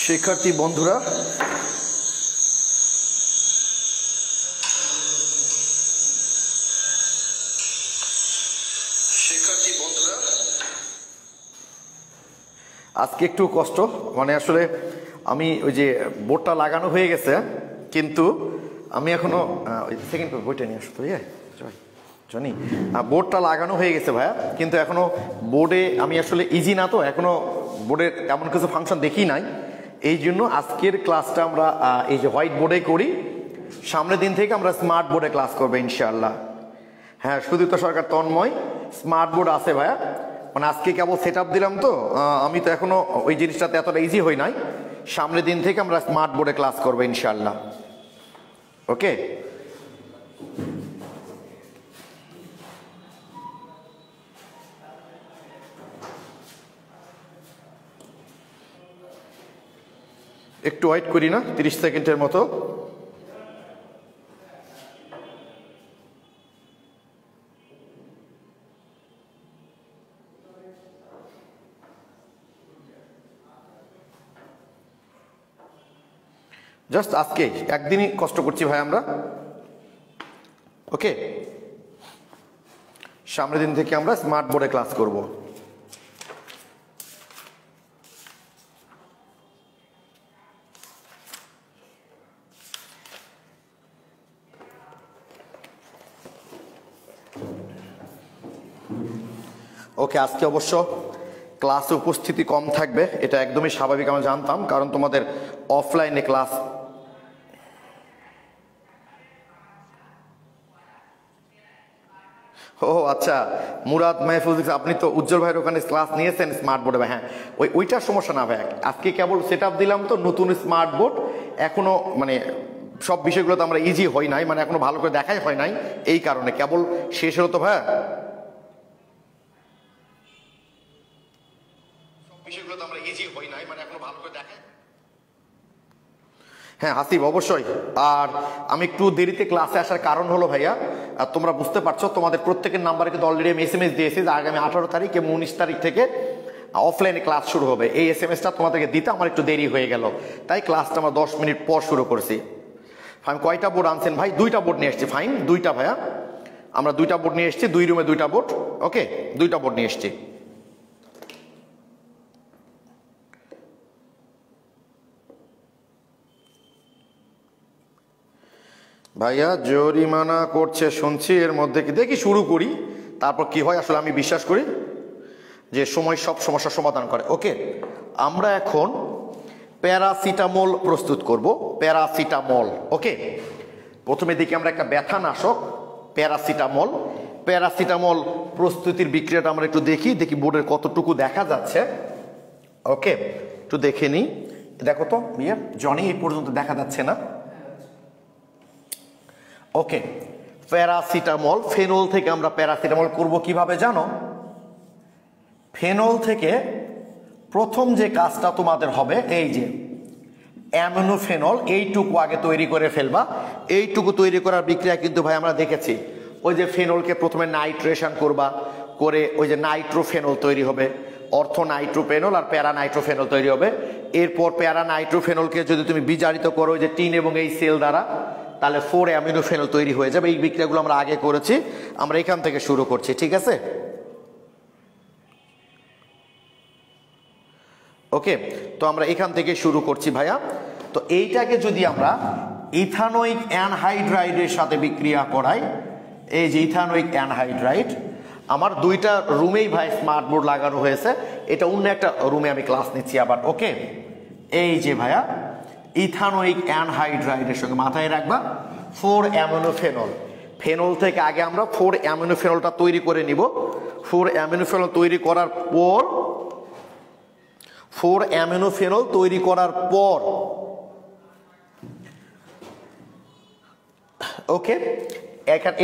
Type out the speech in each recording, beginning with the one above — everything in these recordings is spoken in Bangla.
শিক্ষার্থী বন্ধুরা, আজকে একটু কষ্ট, মানে আসলে আমি ওই যে বোর্ডটা লাগানো হয়ে গেছে, কিন্তু আমি এখনো ওই সেকেন্ড বইটা নিয়ে আসতো জনি, বোর্ডটা লাগানো হয়ে গেছে ভাইয়া, কিন্তু এখনো বোর্ডে আমি আসলে ইজি না, তো এখনো বোর্ডে তেমন কিছু ফাংশন দেখি নাই। এই জন্য আজকের ক্লাসটা আমরা এই যে হোয়াইট বোর্ডে করি, সামনের দিন থেকে আমরা স্মার্ট বোর্ডে ক্লাস করবো ইনশাআল্লাহ। হ্যাঁ, সুদীপ্ত সরকার তন্ময়, স্মার্ট বোর্ড আছে ভাইয়া, মানে আজকে কেবল সেট আপ দিলাম, তো আমি তো এখনো ওই জিনিসটাতে এতটা ইজি হই নাই। সামনের দিন থেকে আমরা স্মার্ট বোর্ডে ক্লাস করবো ইনশাআল্লাহ। ওকে, একটু ওয়েট করি না, 30 সেকেন্ডের মতো। জাস্ট আজকে একদিনই কষ্ট করছি ভাই আমরা। ওকে, সামনের দিন থেকে আমরা স্মার্ট বোর্ডে ক্লাস করব। ওকে, আজকে অবশ্য ক্লাসে উপস্থিতি কম থাকবে, এটা একদমই স্বাভাবিক, আমরা জানতাম, কারণ তোমাদের অফলাইনে ক্লাস। ও আচ্ছা, মুরাদ মাহফুজ, আপনি তো উজ্জ্বল ভাইয়ের ওখানে ক্লাস নিয়েছেন স্মার্ট বোর্ডে ভাই। হ্যাঁ, ওইটার সমস্যা না ভাই, আজকে কেবল সেট আপ দিলাম, তো নতুন স্মার্ট বোর্ড এখনো মানে সব বিষয়গুলো তো আমরা ইজি হয় নাই, মানে এখনো ভালো করে দেখাই হয় নাই, এই কারণে কেবল শেষ হলো তো ভাই। বিষয়গুলো তো আমরা ইজি হই নাই, মানে এখনো ভালো করে দেখাই। হ্যাঁ হাসিব, অবশ্যই। আর আমি একটু দেরিতে ক্লাসে আসার কারণ হলো ভাইয়া, তোমরা বুঝতে পারছো, তোমাদের প্রত্যেকের নাম্বারে কিন্তু অলরেডি আমি SMS দিয়েছি যে আগামী 18 তারিখ এবং 19 তারিখ থেকে অফলাইনে ক্লাস শুরু হবে। এই SMS-টা তোমাদেরকে দিতে আমার একটু দেরি হয়ে গেল, তাই ক্লাসটা আমরা 10 মিনিট পর শুরু করছি। ফাইন, কয়টা বোর্ড আনছেন ভাই? 2টা বোর্ড নিয়ে এসছি। ফাইন, 2টা ভাইয়া, আমরা 2টা বোর্ড নিয়ে এসছি, 2 রুমে 2টা বোর্ড। ওকে, 2টা বোর্ড নিয়ে এসছি। ভাইয়া জরিমানা করছে শুনছি, এর মধ্যে কি দেখি শুরু করি, তারপর কি হয়। আসলে আমি বিশ্বাস করি যে সময় সব সমস্যার সমাধান করে। ওকে, আমরা এখন প্যারাসিটামল প্রস্তুত করব। প্যারাসিটামল, ওকে, প্রথমে দেখি আমরা একটা ব্যথানাশক প্যারাসিটামল। প্যারাসিটামল প্রস্তুতির বিক্রিয়াটা আমরা একটু দেখি বোর্ডের কতটুকু দেখা যাচ্ছে। ওকে, একটু দেখে নিই। দেখো তো ভাইয়া, জনি এই পর্যন্ত দেখা যাচ্ছে না। ওকে, প্যারাসিটামল, ফেনল থেকে আমরা প্যারাসিটামল করব কিভাবে জানো? ফেনল থেকে প্রথম যে কাজটা তোমাদের হবে, এই যে অ্যামিনোফেনল, এইটুকু আগে তৈরি করে ফেলবা। এইটুকু তৈরি করার বিক্রিয়া কিন্তু ভাই আমরা দেখেছি, ওই যে ফেনলকে প্রথমে নাইট্রেশন করবা, করে ওই যে নাইট্রোফেনল তৈরি হবে, অর্থ নাইট্রোফেনল আর প্যারা নাইট্রোফেনল তৈরি হবে। এরপর প্যারা নাইট্রোফেনলকে যদি তুমি বিজারিত করো ওই যে টিন এবং এই সেল দ্বারা, তাহলে 4 অ্যামিনোফেনল তৈরি হয়ে যাবে। এই বিক্রিয়াগুলো আমরা আগে করেছি, আমরা এখান থেকে শুরু করছি, ঠিক আছে? ওকে, তো আমরা এখান থেকে শুরু করছি ভাইয়া। তো এইটাকে যদি আমরা ইথানোয়িক অ্যানহাইড্রাইডের সাথে বিক্রিয়া করাই, এই যে ইথানোয়িক অ্যানহাইড্রাইড, আমার 2টা রুমেই ভাই স্মার্ট বোর্ড লাগানো হয়েছে, এটা অন্য একটা রুমে আমি ক্লাস নিচ্ছি আবার। ওকে, এই যে ভাইয়া ইথানোয়িক অ্যানহাইড্রাইডের সঙ্গে মাথায় রাখবা 4 অ্যামিনোফেনল। ফেনল থেকে আগে আমরা 4 অ্যামিনোফেনলটা তৈরি করে নিব। 4 অ্যামিনোফেনল তৈরি করার পর 4 অ্যামিনোফেনল তৈরি করার পর ওকে,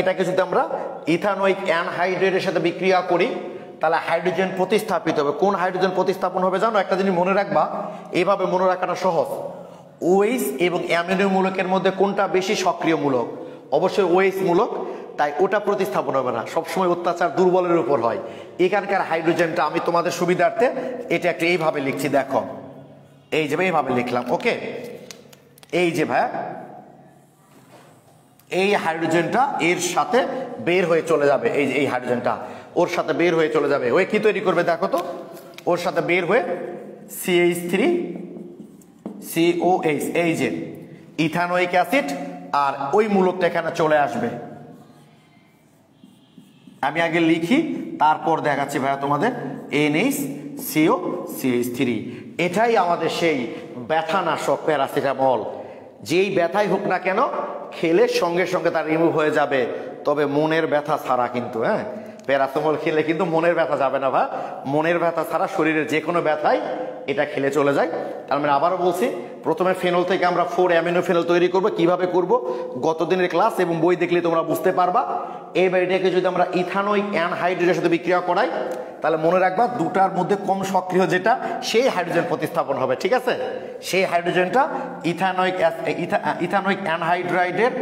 এটাকে যদি আমরা ইথানোয়িক অ্যানহাইড্রাইডের সাথে বিক্রিয়া করি, তাহলে হাইড্রোজেন প্রতিস্থাপিত হবে। কোন হাইড্রোজেন প্রতিস্থাপন হবে জানো? একটা জিনিস মনে রাখবা, এভাবে মনে রাখাটা সহজ। ওএইচ এবং অ্যামিনো মূলকের মধ্যে কোনটা বেশি সক্রিয় মূলক? অবশ্যই ওএইচ মূলক, তাই ওটা প্রতিস্থাপন হবে না। সবসময় অত্যাচার দুর্বলের উপর হয়। এখানকার হাইড্রোজেনটা আমি তোমাদের সুবিধার্থে এটা একটা এইভাবে লিখছি, দেখো এই যে এইভাবে লিখলাম। ওকে, এই যে ভাইয়া এই হাইড্রোজেনটা এর সাথে বের হয়ে চলে যাবে, এই যে এই হাইড্রোজেনটা ওর সাথে বের হয়ে চলে যাবে। ওই কি তৈরি করবে দেখো তো, ওর সাথে বের হয়ে CH3COH, এই যে ইথানোয়িক অ্যাসিড, আর ওই মূলকটা এখানে চলে আসবে। আমি আগে লিখি তারপর দেখাচ্ছি ভাইয়া তোমাদের। NaCO-CH3, এটাই আমাদের সেই ব্যথানাশক প্যারাসিটামল। যেই ব্যথাই হোক না কেন খেলে সঙ্গে সঙ্গে তার রিমুভ হয়ে যাবে, তবে মনের ব্যথা ছাড়া কিন্তু। হ্যাঁ, প্যারাসিটামল খেলে কিন্তু মনের ব্যথা যাবে না ভাই, মনের ব্যথা ছাড়া শরীরের যে কোনো ব্যথাই এটা খেলে চলে যায়। তার মানে আবারও বলছি, প্রথমে ফেনল থেকে আমরা 4 অ্যামিনো ফেনল তৈরি করব। কিভাবে করব গত দিনের ক্লাস এবং বই দেখলে তোমরা বুঝতে পারবা। এইবার এটাকে যদি আমরা ইথানোয়িক অ্যানহাইড্রেটের সাথে বিক্রিয়া করাই, তাহলে মনে রাখবা দুটার মধ্যে কম সক্রিয় যেটা সেই হাইড্রোজেন প্রতিস্থাপন হবে। ঠিক আছে, সেই হাইড্রোজেনটা ইথানোয়িক অ্যানহাইড্রাইডের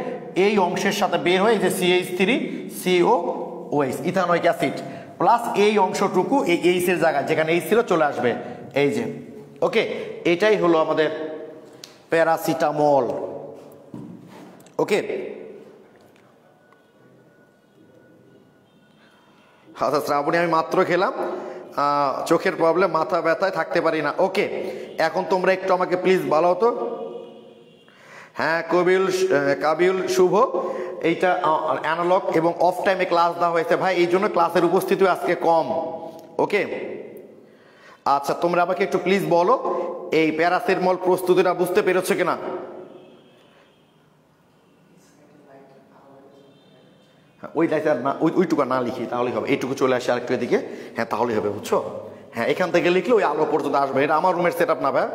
এই অংশের সাথে বের হয়ে যে CH3COOH ইথানোয়িক অ্যাসিড প্লাস এই অংশটুকু এই এইচ এর জায়গায় যেখানে এইচ ছিল চলে আসবে, এই যে। ওকে, এটাই হলো আমাদের প্যারাসিটামল। ওকে, আচ্ছা শ্রাবণী, আমি মাত্র খেলাম, চোখের প্রবলেম, মাথা ব্যথায় থাকতে পারি না। ওকে, এখন তোমরা একটু আমাকে প্লিজ বলো তো। হ্যাঁ কাবিউল শুভ, এইটা অ্যানালগ এবং অফ টাইমে ক্লাস দেওয়া হয়েছে ভাই, এই জন্য ক্লাসের উপস্থিতি আজকে কম। ওকে, আচ্ছা তোমরা আমাকে একটু প্লিজ বলো এই প্যারাসিটামল প্রস্তুতিটা বুঝতে পেরেছো কিনা। ওই লাইটার না, ওইটুকু না লিখি তাহলেই হবে, এইটুকু চলে আসে আরেকটু এদিকে। হ্যাঁ তাহলেই হবে, বুঝছো। হ্যাঁ, এখান থেকে লিখলে ওই আলো পর্যন্ত আসবে। এটা আমার রুমের সেট আপ না ভাই।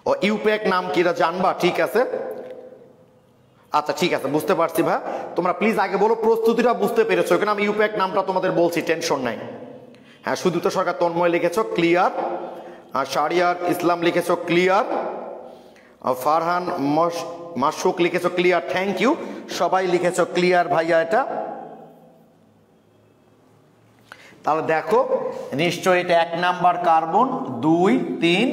ও ইউপ্যাক নাম কি এটা জানবা? ঠিক আছে, আচ্ছা ঠিক আছে, বুঝতে পারছি ভাই। তোমরা প্লিজ আগে বলো প্রস্তুতিটা বুঝতে পেরেছো কিনা। আমি ইউপ্যাক নামটা তোমাদের বলছি, টেনশন নাই। হ্যাঁ, সুদীপ্ত সরকার তন্ময় লিখেছো ক্লিয়ার, আর শারিয়ার ইসলাম লিখেছো ক্লিয়ার, ফারহান মাসুক লিখেছো ক্লিয়ার, থ্যাংক ইউ। সবাই লিখেছো ক্লিয়ার ভাইয়া এটা। তাহলে দেখো নিশ্চয়ই এটা 1 নাম্বার কার্বন, 2 3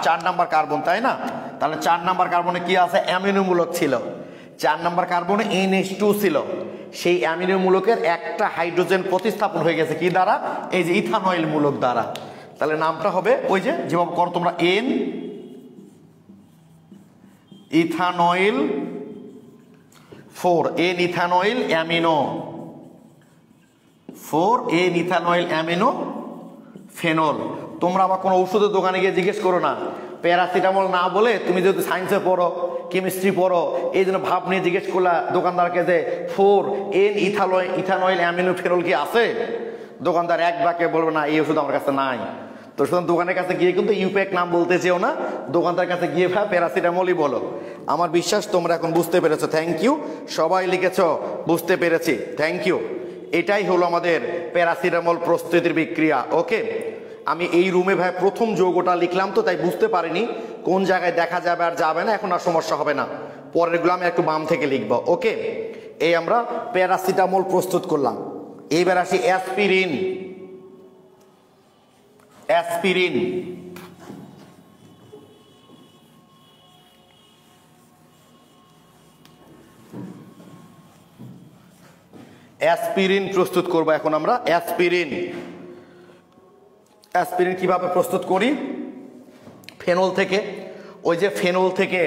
4 নাম্বার কার্বন, তাই না? তাহলে 4 নাম্বার কার্বনে কি আছে? অ্যামিনো মূলক ছিল। 4 নাম্বার কার্বনে NH2 ছিল। সেই অ্যামিনো মূলকের একটা হাইড্রোজেন প্রতিস্থাপন হয়ে গেছে কি দ্বারা? এই যে ইথানয়েল মূলক দ্বারা। তাহলে নামটা হবে ওই যে যেভাবে করো তোমরা, N ethanoyl 4, N ethanoyl amino 4, N ethanoyl amino phenol. তোমরা আবার কোনো ওষুধের দোকানে গিয়ে জিজ্ঞেস করো না প্যারাসিটামল না বলে, তুমি যদি সায়েন্সে পড়ো, কেমিস্ট্রি পড়ো, এই জন্য ভাব নিয়ে জিজ্ঞেস করলা দোকানদারকে যে 4 N ইথানয়েল অ্যামিনো ফেনল কি আছে? দোকানদার এক বাক্যে বলবে না এই ওষুধ আমার কাছে নাই। তো সুতরাং দোকানের কাছে গিয়ে কিন্তু ইউপ্যাক নাম বলতে চেও না, দোকানদার কাছে গিয়ে প্যারাসিটামলই বলো। আমার বিশ্বাস তোমরা এখন বুঝতে পেরেছো। থ্যাংক ইউ, সবাই লিখেছো বুঝতে পেরেছি, থ্যাংক ইউ। এটাই হলো আমাদের প্যারাসিটামল প্রস্তুতির বিক্রিয়া। ওকে, আমি এই রুমে ভাই প্রথম যৌগটা লিখলাম তো তাই বুঝতে পারিনি কোন জায়গায় দেখা যাবে আর যাবে না, এখন আর সমস্যা হবে না। পরেরগুলো আমি একটু বাম থেকে লিখবো। ওকে, এই আমরা প্যারাসিটামল প্রস্তুত করলাম। এইবার আসি অ্যাসপিরিন। অ্যাসপিরিন অ্যাসপিরিন প্রস্তুত করব এখন আমরা। অ্যাসপিরিন কিভাবে প্রস্তুত করি? ফেনল থেকে, ওই যে ফেনল থেকে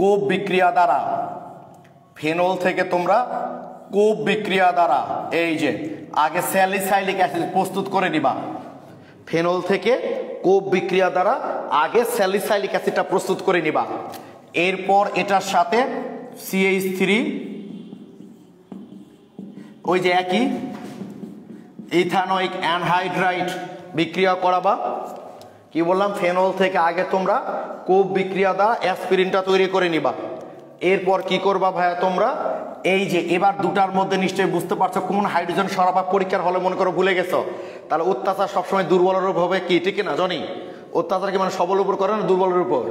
কোপ বিক্রিয়া দ্বারা, ফেনল থেকে তোমরা কোপ বিক্রিয়া দ্বারা এই যে আগে স্যালিসাইলিক অ্যাসিড প্রস্তুত করে নিবা। ফেনল থেকে কোপ বিক্রিয়া দ্বারা আগে স্যালিসাইলিক অ্যাসিডটা প্রস্তুত করে নিবা। এরপর এটার সাথে CH3 ওই যে একই ইথানোয়িক অ্যানহাইড্রাইড বিক্রিয়া করাবা। কি বললাম? ফেনল থেকে আগে তোমরা কোপ বিক্রিয়া দ্বারা অ্যাসপিরিনটা তৈরি করে নিবা। এরপর কি করবা ভাইয়া তোমরা? এই যে এবার দুটার মধ্যে নিশ্চয়ই বুঝতে পারছো কোন হাইড্রোজেন সরাবা। পরীক্ষার হলে মনে করো ভুলে গেছো, তাহলে অত্যাচার সবসময় দুর্বলের উপর হবে কি, ঠিক না জানি? অত্যাচার কি মানে সবলের উপর করে না দুর্বলের উপর?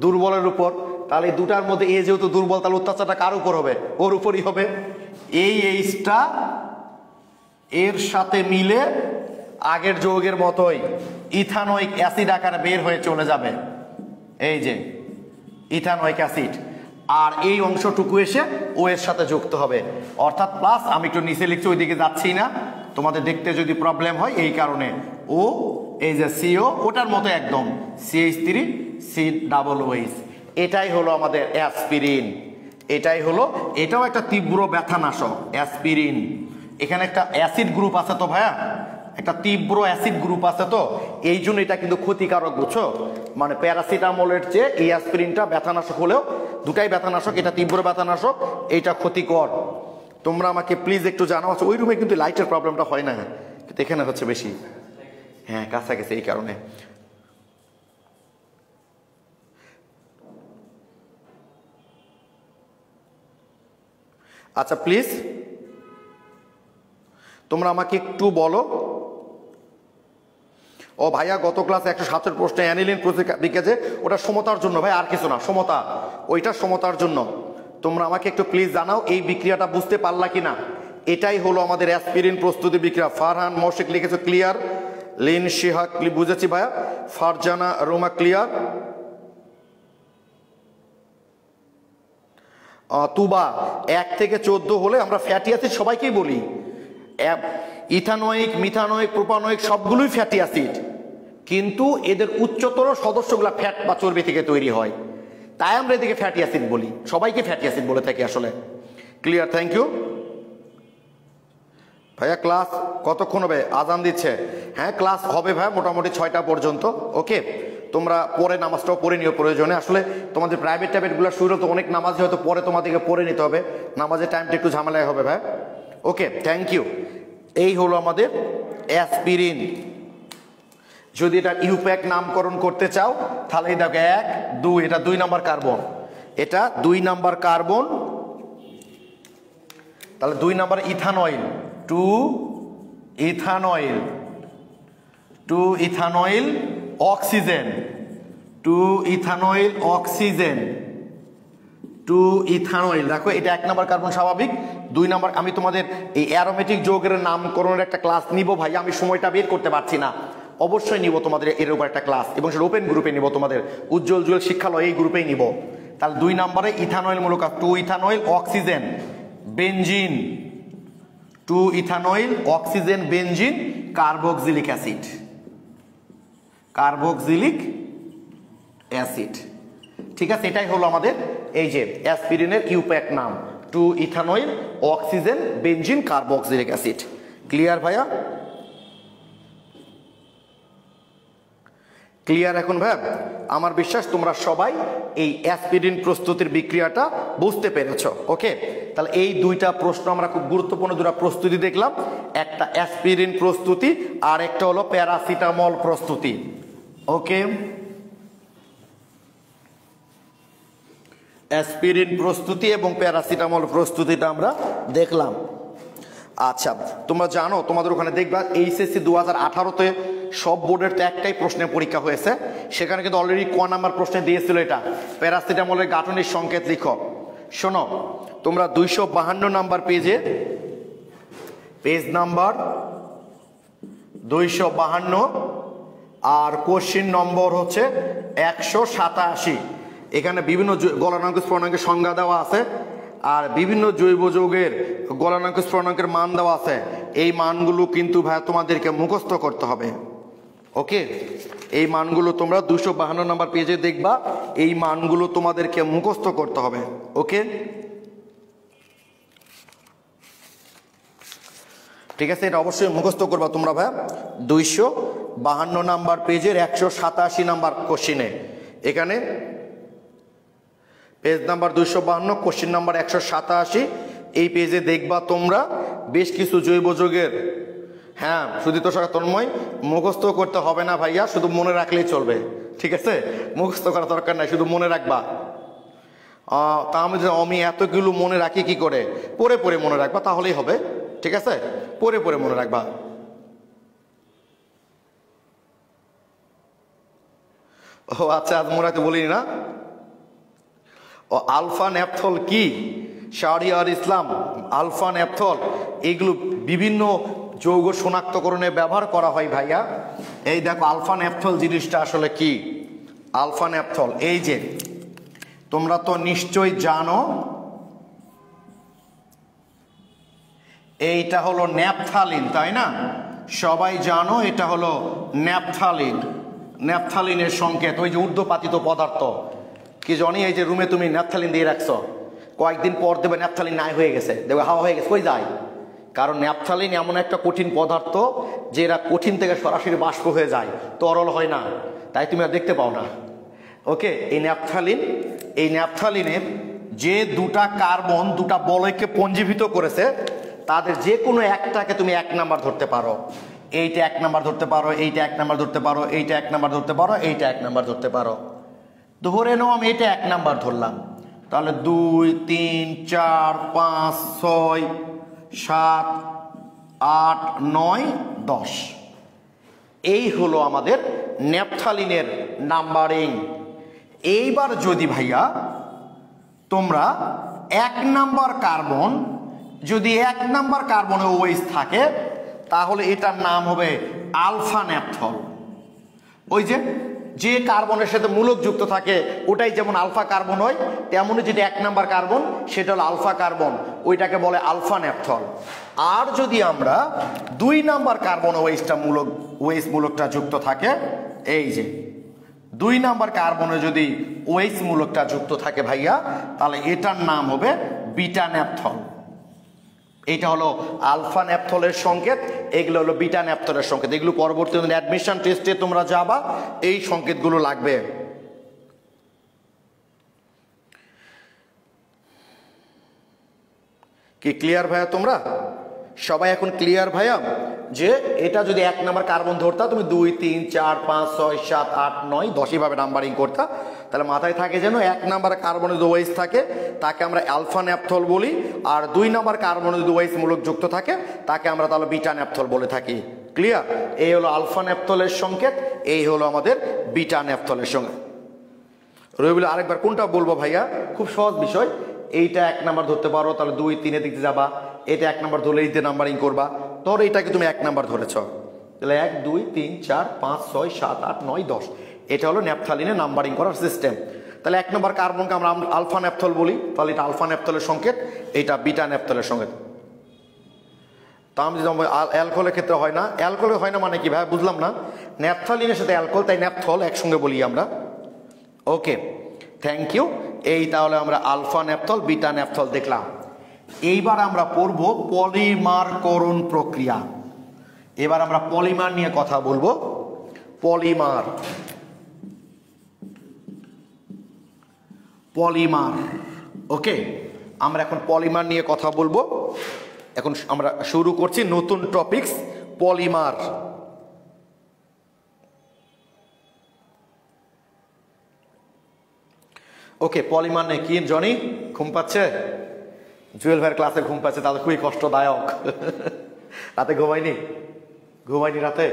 দুর্বলের উপর। তাহলে এই দুটার মধ্যে এ যেহেতু দুর্বল, তাহলে অত্যাচারটা কার উপর হবে? ওর উপরই হবে। এই এইচটা এর সাথে মিলে আগের যৌগের মতোই ইথানোয়িক অ্যাসিড আকারে বের হয়ে চলে যাবে, এই যে ইথানোয়িক অ্যাসিড, আর এই অংশটুকু এসে ও এর সাথে যুক্ত হবে, অর্থাৎ প্লাস। আমি একটু নিচে লিখছি, ওইদিকে যাচ্ছি না, তোমাদের দেখতে যদি প্রবলেম হয় এই কারণে। ও এই যে সিও ওটার মতো একদম CH3 COOH, এটাই হলো আমাদের অ্যাসপিরিন। এটাই হলো, এটাও একটা তীব্র ব্যথানাশক অ্যাসপিরিন। এখানে একটা অ্যাসিড গ্রুপ আছে তো ভাইয়া, একটা তীব্র অ্যাসিড গ্রুপ আছে, তো এই জন্য এটা কিন্তু ক্ষতিকারক, বুঝছো? মানে প্যারাসিটামলের চেয়ে এই অ্যাসপিরিনটা ব্যথানাশক হলেও, দুটাই ব্যথানাশক, এটা তীব্র ব্যথানাশক, এইটা ক্ষতিকর। তোমরা আমাকে প্লিজ একটু জানাও। ওই রুমে কিন্তু লাইটের প্রবলেমটা হয় না, কিন্তু এখানে হচ্ছে বেশি। হ্যাঁ, কাছাকাছি, এই কারণে। আচ্ছা প্লিজ তোমরা আমাকে একটু বলো। ও ভাইয়া, গত ক্লাস 107 প্রশ্নে অ্যানিলিন প্রতিক্রিয়া, ওটা সমতার জন্য ভাই, আর কিছু না, সমতা, ওইটা সমতার জন্য। তোমরা আমাকে একটু প্লিজ জানাও এই বিক্রিয়াটা বুঝতে পারলা কিনা। এটাই হলো আমাদের অ্যাসপিরিন প্রস্তুতি বিক্রিয়া। ফারহান মৌশিক লিখেছো ক্লিয়ার, লিন শিহা বুঝেছি ভাইয়া, ফারজানা রোমা ক্লিয়ার, তুবা 1 থেকে 14 হলে আমরা ফ্যাটি অ্যাসিড সবাইকেই বলি। ইথানোয়িক, মিথানোয়িক, প্রোপানোয়িক সবগুলোই ফ্যাটি অ্যাসিড, কিন্তু এদের উচ্চতর সদস্যগুলা ফ্যাট বা চর্বি থেকে তৈরি হয়, তাই আমরা এদিকে ফ্যাটি অ্যাসিড বলি, সবাইকে ফ্যাটি অ্যাসিড বলে থাকি আসলে। ক্লিয়ার, থ্যাংক ইউ ভাইয়া। ক্লাস কতক্ষণ হবে? আজান দিচ্ছে। হ্যাঁ, ক্লাস হবে ভাইয়া মোটামুটি 6টা পর্যন্ত। ওকে, তোমরা পরে নামাজটাও পড়ে নিও প্রয়োজনে। আসলে তোমাদের প্রাইভেট ট্যাবেটগুলো শুরু তো অনেক নামাজ হয়তো পরে তোমাদেরকে পড়ে নিতে হবে, নামাজের টাইমটা একটু ঝামেলায় হবে ভাই। ওকে, থ্যাংক ইউ। এই হলো আমাদের অ্যাসপিরিন। যদি এটা ইউপ্যাক নামকরণ করতে চাও তাহলে এই দেখো 1, 2, এটা 2 নাম্বার কার্বন, এটা 2 নাম্বার কার্বন, তাহলে 2 number ইথানয়েল, 2 ইথানয়েল, 2 ethanoyl oxygen, 2 ethanoyl oxygen, 2 ইথানয়েল। দেখো এটা 1 নাম্বার কার্বন স্বাভাবিক, 2 নাম্বার। আমি তোমাদের এই অ্যারোমেটিক যৌগের নামকরণের একটা ক্লাস নিব ভাই, আমি সময়টা বের করতে পারছি না, অবশ্যই নিব তোমাদের এর উপর একটা ক্লাস, এবং সেটা ওপেন গ্রুপে নিব, তোমাদের উজ্জ্বল জুয়েল শিক্ষালয় এই গ্রুপেই নিব। তাহলে 2 নাম্বারে ইথানয়েল মূলক 2 ethanoyl oxygen benzene, 2 ethanoyl oxygen benzene carboxylic acid, carboxylic acid. ঠিক আছে, এটাই হলো আমাদের এই যে অ্যাসপিরিনের ইউপ্যাক নাম, 2 ethanoyl oxygen benzene carboxylic acid. Clear ভাইয়া? ক্লিয়ার এখন ভাই? আমার বিশ্বাস তোমরা সবাই এই অ্যাসপিরিন প্রস্তুতির বিক্রিয়াটা বুঝতে পেরেছ। ওকে, তাহলে এই 2টা প্রশ্ন আমরা খুব গুরুত্বপূর্ণ 2টা প্রস্তুতি দেখলাম, একটা অ্যাসপিরিন প্রস্তুতি আর একটা হলো প্যারাসিটামল প্রস্তুতি। ওকে, অ্যাসপিরিন প্রস্তুতি এবং প্যারাসিটামল প্রস্তুতিটা আমরা দেখলাম। আচ্ছা, তোমরা জানো তোমাদের ওখানে দেখবা এইচএসসি 2018-তে সব বোর্ডের তো একটাই প্রশ্নের পরীক্ষা হয়েছে, সেখানে কিন্তু অলরেডি ক নাম্বার প্রশ্নে দিয়েছিল এটা, প্যারাসিটামলের গাঠনিক সংকেত লিখো। শোনো, তোমরা 252 নাম্বার পেজে, পেজ নাম্বার 252 আর কোশ্চিন নম্বর হচ্ছে 187। এখানে বিভিন্ন গলনাঙ্ক স্ফুটনাঙ্কের সংজ্ঞা দেওয়া আছে, আর বিভিন্ন জৈব যৌগের গলনাঙ্ক স্ফুটনাঙ্কের মান দেওয়া আছে। এই মানগুলো কিন্তু ভাই তোমাদেরকে মুখস্থ করতে হবে। ওকে, এই মানগুলো তোমরা 252 নাম্বার পেজে দেখবা, এই মানগুলো তোমাদেরকে মুখস্থ করতে হবে। ওকে, ঠিক আছে, এটা অবশ্যই মুখস্থ করবা তোমরা ভাই। 252 নাম্বার পেজের 187 নাম্বার কোশ্চিনে, এখানে পেজ নাম্বার 252 কোশ্চিন নাম্বার 187, এই পেজে দেখবা তোমরা বেশ কিছু জৈব যৌগের। হ্যাঁ, সুদীপ্ত সরকার তন্ময়, মুখস্থ করতে হবে না ভাইয়া, শুধু মনে রাখলেই চলবে। ঠিক আছে, মুখস্থ করার দরকার নাই, শুধু মনে রাখবা। তা আমি এতগুলো মনে রাখি কি করে? পড়ে পড়ে মনে রাখবা, তাহলেই হবে। ঠিক আছে, পড়ে পড়ে মনে রাখবা। ও আচ্ছা, আজ মোরাতে বলিনি না। ও আলফা ন্যাপথল কি? শাহরিয়ার ইসলাম, আলফা ন্যাপথল এগুলো বিভিন্ন যৌগ শনাক্তকরণে ব্যবহার করা হয় ভাইয়া। এই দেখো আলফা ন্যাপথল জিনিসটা আসলে কি। আলফা ন্যাপথল এই যে তোমরা তো নিশ্চয়ই জানো এইটা হলো ন্যাপথালিন, তাই না? সবাই জানো এটা হলো ন্যাপথালিন। ন্যাপথালিনের সংকেত ওই যে ঊর্ধ্বপাতিত পদার্থ কি জানি, এই যে রুমে তুমি ন্যাপথালিন দিয়ে রাখছো, কয়েকদিন পর দেবে ন্যাপথালিন নাই হয়ে গেছে, দেখবে হাওয়া হয়ে গেছে, কই যায়? কারণ ন্যাপথালিন এমন একটা কঠিন পদার্থ যে এরা কঠিন থেকে সরাসরি বাষ্প হয়ে যায়, তরল হয় না, তাই তুমি আর দেখতে পাও না। ওকে, এই ন্যাপথালিনের যে দুটা কার্বন দুটা বলয়কে পঞ্জীভূত করেছে তাদের যে কোনো একটাকে তুমি 1 নাম্বার ধরতে পারো। এইটা 1 নাম্বার ধরতে পারো, এইটা 1 নাম্বার ধরতে পারো, এইটা 1 নাম্বার ধরতে পারো, এইটা 1 নাম্বার ধরতে পারো। ধরে নাও আমি এটা 1 নাম্বার ধরলাম, তাহলে 2 3 4 5 6 7 8 9 10 এই হলো আমাদের ন্যাপথালিনের নাম্বারিং। এইবার যদি ভাইয়া তোমরা 1 নাম্বার কার্বন, যদি 1 নাম্বার কার্বনে ওএইচ থাকে তাহলে এটার নাম হবে আলফা ন্যাপথল। ওই যে কার্বনের সাথে মূলক যুক্ত থাকে ওটাই যেমন আলফা কার্বন হয়, তেমনই যেটা 1 নাম্বার কার্বন সেটা হলো আলফা কার্বন, ওইটাকে বলে আলফা ন্যাপথল। আর যদি আমরা 2 নাম্বার কার্বন ওএইচ মূলকটা যুক্ত থাকে, এই যে 2 নাম্বার কার্বনে যদি ওএইচ মূলকটা যুক্ত থাকে ভাইয়া, তাহলে এটার নাম হবে বিটা ন্যাপথল। এটা হলো আলফা ন্যাপথলের সংকেত, এগুলো হলো বিটা ন্যাপথলের সংকেত। এগুলো পরবর্তী অ্যাডমিশন টেস্টে তোমরা যাবা, এই সংকেতগুলো লাগবে। কি ক্লিয়ার ভাইয়া? তোমরা সবাই এখন ক্লিয়ার ভাইয়া যে এটা যদি 1 নাম্বার কার্বন ধরতা, তুমি 2 3 4 5 6 7 8 9 10 এইভাবে নাম্বারিং করতা, তাহলে মাথায় থাকে যেন 1 নাম্বার কার্বনে যদি ওএইচ থাকে তাকে আমরা আলফা ন্যাপথল বলি, আর 2 নাম্বার কার্বনে যদি ওএইচ মূলক যুক্ত থাকে তাকে আমরা তাহলে বিটা ন্যাপথল বলে থাকি। ক্লিয়ার? এই হলো আলফা ন্যাপথলের সংকেত, এই হলো আমাদের বিটা ন্যাপথলের সংকেত। রবিউল আরেকবার কোনটা বলবো ভাইয়া? খুব সহজ বিষয়। এইটা 1 নাম্বার ধরতে পারো, তাহলে 2 3 এর দিকে যাবা, এটা 1 নাম্বার ধরলে এইতে নাম্বারিং করবা, ধর এইটাকে তুমি 1 নাম্বার ধরেছ, তাহলে 1 2 3 4 5 6 7 8 9 10 এটা হলো ন্যাপথালিনে নাম্বারিং করার সিস্টেম। তাহলে 1 নাম্বার কার্বনকে আমরা আলফা ন্যাপথল বলি, তাহলে এটা আলফা ন্যাপথলের সংকেত, এটা বিটা ন্যাপথলের সংকেত। তা আমি যদি অ্যালকোহলের ক্ষেত্রে হয় না, অ্যালকোহলে হয় না মানে কি ভাই? বুঝলাম না। ন্যাপথালিনের সাথে অ্যালকোহল, তাই ন্যাপথল একসঙ্গে বলি আমরা। ওকে, থ্যাংক ইউ। এই তাহলে আমরা আলফা ন্যাপথল বিটা ন্যাপথল দেখলাম। এইবার আমরা পড়ব পলিমারকরণ প্রক্রিয়া। এবার আমরা পলিমার নিয়ে কথা বলবো। পলিমার ওকে, আমরা এখন পলিমার নিয়ে কথা বলবো। এখন আমরা শুরু করছি নতুন টপিকস, পলিমার। ওকে, পলিমার নিয়ে কি জনি? ঘুম পাচ্ছে? জুয়েল ভাইয়ের ক্লাসে ঘুম পাচ্ছে, তাহলে খুবই কষ্টদায়ক। রাতে ঘুমাইনি রাতে।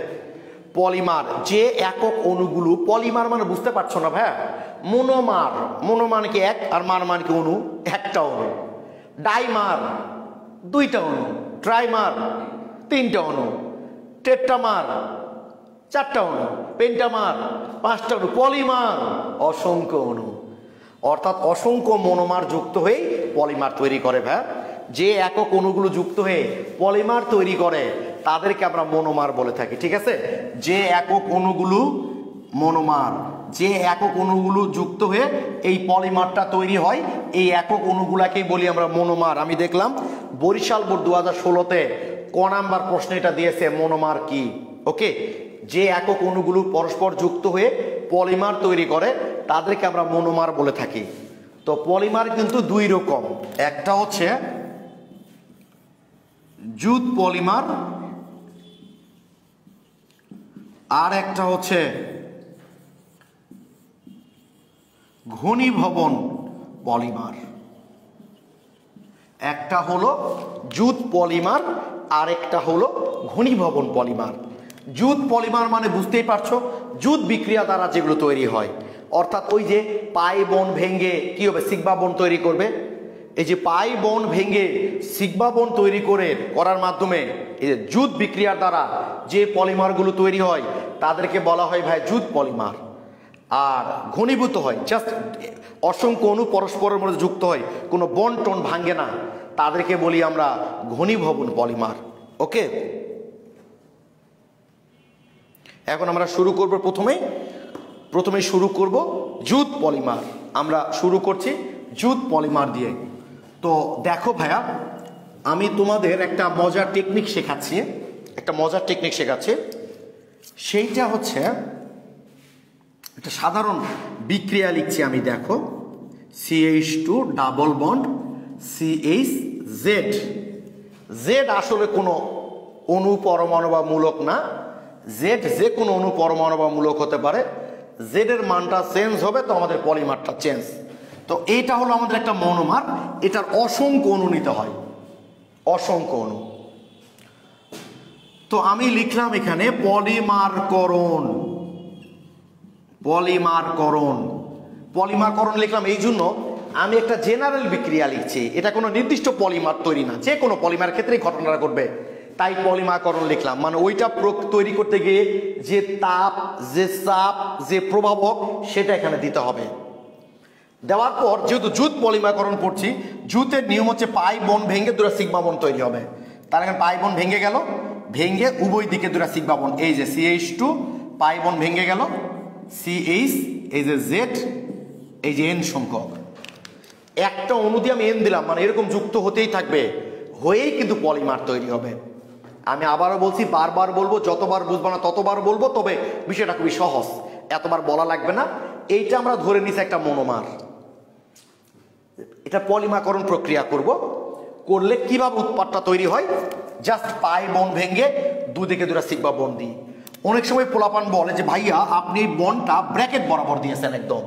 পলিমার যে একক অণুগুলো, পলিমার মানে বুঝতে পারছো না ভাইয়া? মনোমার, মনো মানে কি 1, আর মার মানে কি অণু, একটা অণু। ডাইমার 2টা অণু, ট্রাইমার 3টা অণু, টেট্রামার 4টা অণু, পেন্টামার 5টা অণু। পলিমার অসংখ্য অণু, অর্থাৎ অসংখ্য মনোমার যুক্ত হয়ে পলিমার তৈরি করে ভাই। যে একক অণুগুলো যুক্ত হয়ে পলিমার তৈরি করে তাদেরকে আমরা মনোমার বলে থাকি। ঠিক আছে? যে একক অণুগুলো মনোমার, যে একক অণুগুলো যুক্ত হয়ে এই পলিমারটা তৈরি হয়, এই একক অণুগুলাকেই বলি আমরা মনোমার। আমি দেখলাম বরিশাল বোর্ড 2016-তে ক নাম্বার প্রশ্ন এটা দিয়েছে, মনোমার কি। ওকে, যে একক অণুগুলো পরস্পর যুক্ত হয়ে পলিমার তৈরি করে তাদেরকে আমরা মনোমার বলে থাকি। তো পলিমার কিন্তু 2 রকম, একটা হচ্ছে জুট পলিমার, আর একটা হচ্ছে ঘনীভবন পলিমার। একটা হলো জুট পলিমার, আর একটা হলো ঘনীভবন পলিমার। জুট পলিমার মানে বুঝতেই পারছো, জুট বিক্রিয়া দ্বারা যেগুলো তৈরি হয়, অর্থাৎ ওই যে পাই বন ভেঙে কি হবে, সিগমা বন তৈরি করবে, এই যে পাই বন্ড ভেঙে সিগমা বন্ড তৈরি করার মাধ্যমে এই যে জুট বিক্রিয়ার দ্বারা যে পলিমারগুলো তৈরি হয় তাদেরকে বলা হয় ভাই জুট পলিমার। আর ঘনীভূত হয়, জাস্ট অসংখ্য অণু পরস্পরের মধ্যে যুক্ত হয়, কোনো বন্ড টন ভাঙে না, তাদেরকে বলি আমরা ঘনীভবন পলিমার। ওকে, এখন আমরা শুরু করব প্রথমে শুরু করব জুট পলিমার। আমরা শুরু করছি জুট পলিমার দিয়ে। তো দেখো ভাইয়া, আমি তোমাদের একটা মজার টেকনিক শেখাচ্ছি, সেইটা হচ্ছে একটা সাধারণ বিক্রিয়া লিখছি আমি। দেখো, CH2 double bond CH Z আসলে কোনো অণু পরমাণু বা মূলক না, Z যে কোনো অণু পরমাণু বা মূলক হতে পারে। Z এর মানটা চেঞ্জ হবে তো আমাদের পলিমারটা চেঞ্জ। তো এইটা হলো আমাদের একটা মনোমার, এটার অসংখ্য অণু নিতে হয়, অসংখ্য অণু। তো আমি লিখলাম এখানে পলিমারকরণ লিখলাম এই জন্য আমি একটা জেনারেল বিক্রিয়া লিখছি, এটা কোনো নির্দিষ্ট পলিমার তৈরি না, যে কোনো পলিমার ক্ষেত্রেই ঘটনাটা ঘটবে, তাই পলিমারকরণ লিখলাম। মানে ওইটা তৈরি করতে গিয়ে যে তাপ, যে চাপ, যে প্রভাবক সেটা এখানে দিতে হবে। দেওয়ার পর যেহেতু জুট পলিমারকরণ করছি, জুটের নিয়ম হচ্ছে পাই বন্ড ভেঙে দুটো সিগমা বন্ড তৈরি হবে। তার এখানে পাই বন্ড ভেঙে গেল, ভেঙে উভয় দিকে দুটো সিগমা বন্ড, এই যে CH2 পাই বন্ড ভেঙে গেল, CH এই যে Z, এই যে N সংখ্যক, একটা অণু দিয়ে আমি N দিলাম, মানে এরকম যুক্ত হতেই থাকবে, হয়েই কিন্তু পলিমার তৈরি হবে। আমি আবারও বলছি, বারবার বলবো, যতবার বুঝবো না ততবার বলবো, তবে বিষয়টা খুবই সহজ, এতবার বলা লাগবে না। এইটা আমরা ধরে নিছি একটা মনোমার, এটা পলিমারকরণ প্রক্রিয়া করলে কিভাবে উৎপাদটা তৈরি হয়, জাস্ট পাই বন্ড ভেঙে দুদিকে দুটো সিগমা বন্ড দিই। অনেক সময় পোলাপান বলে যে ভাইয়া আপনি এই বন্ডটা ব্র্যাকেট বরাবর দিয়েছেন একদম,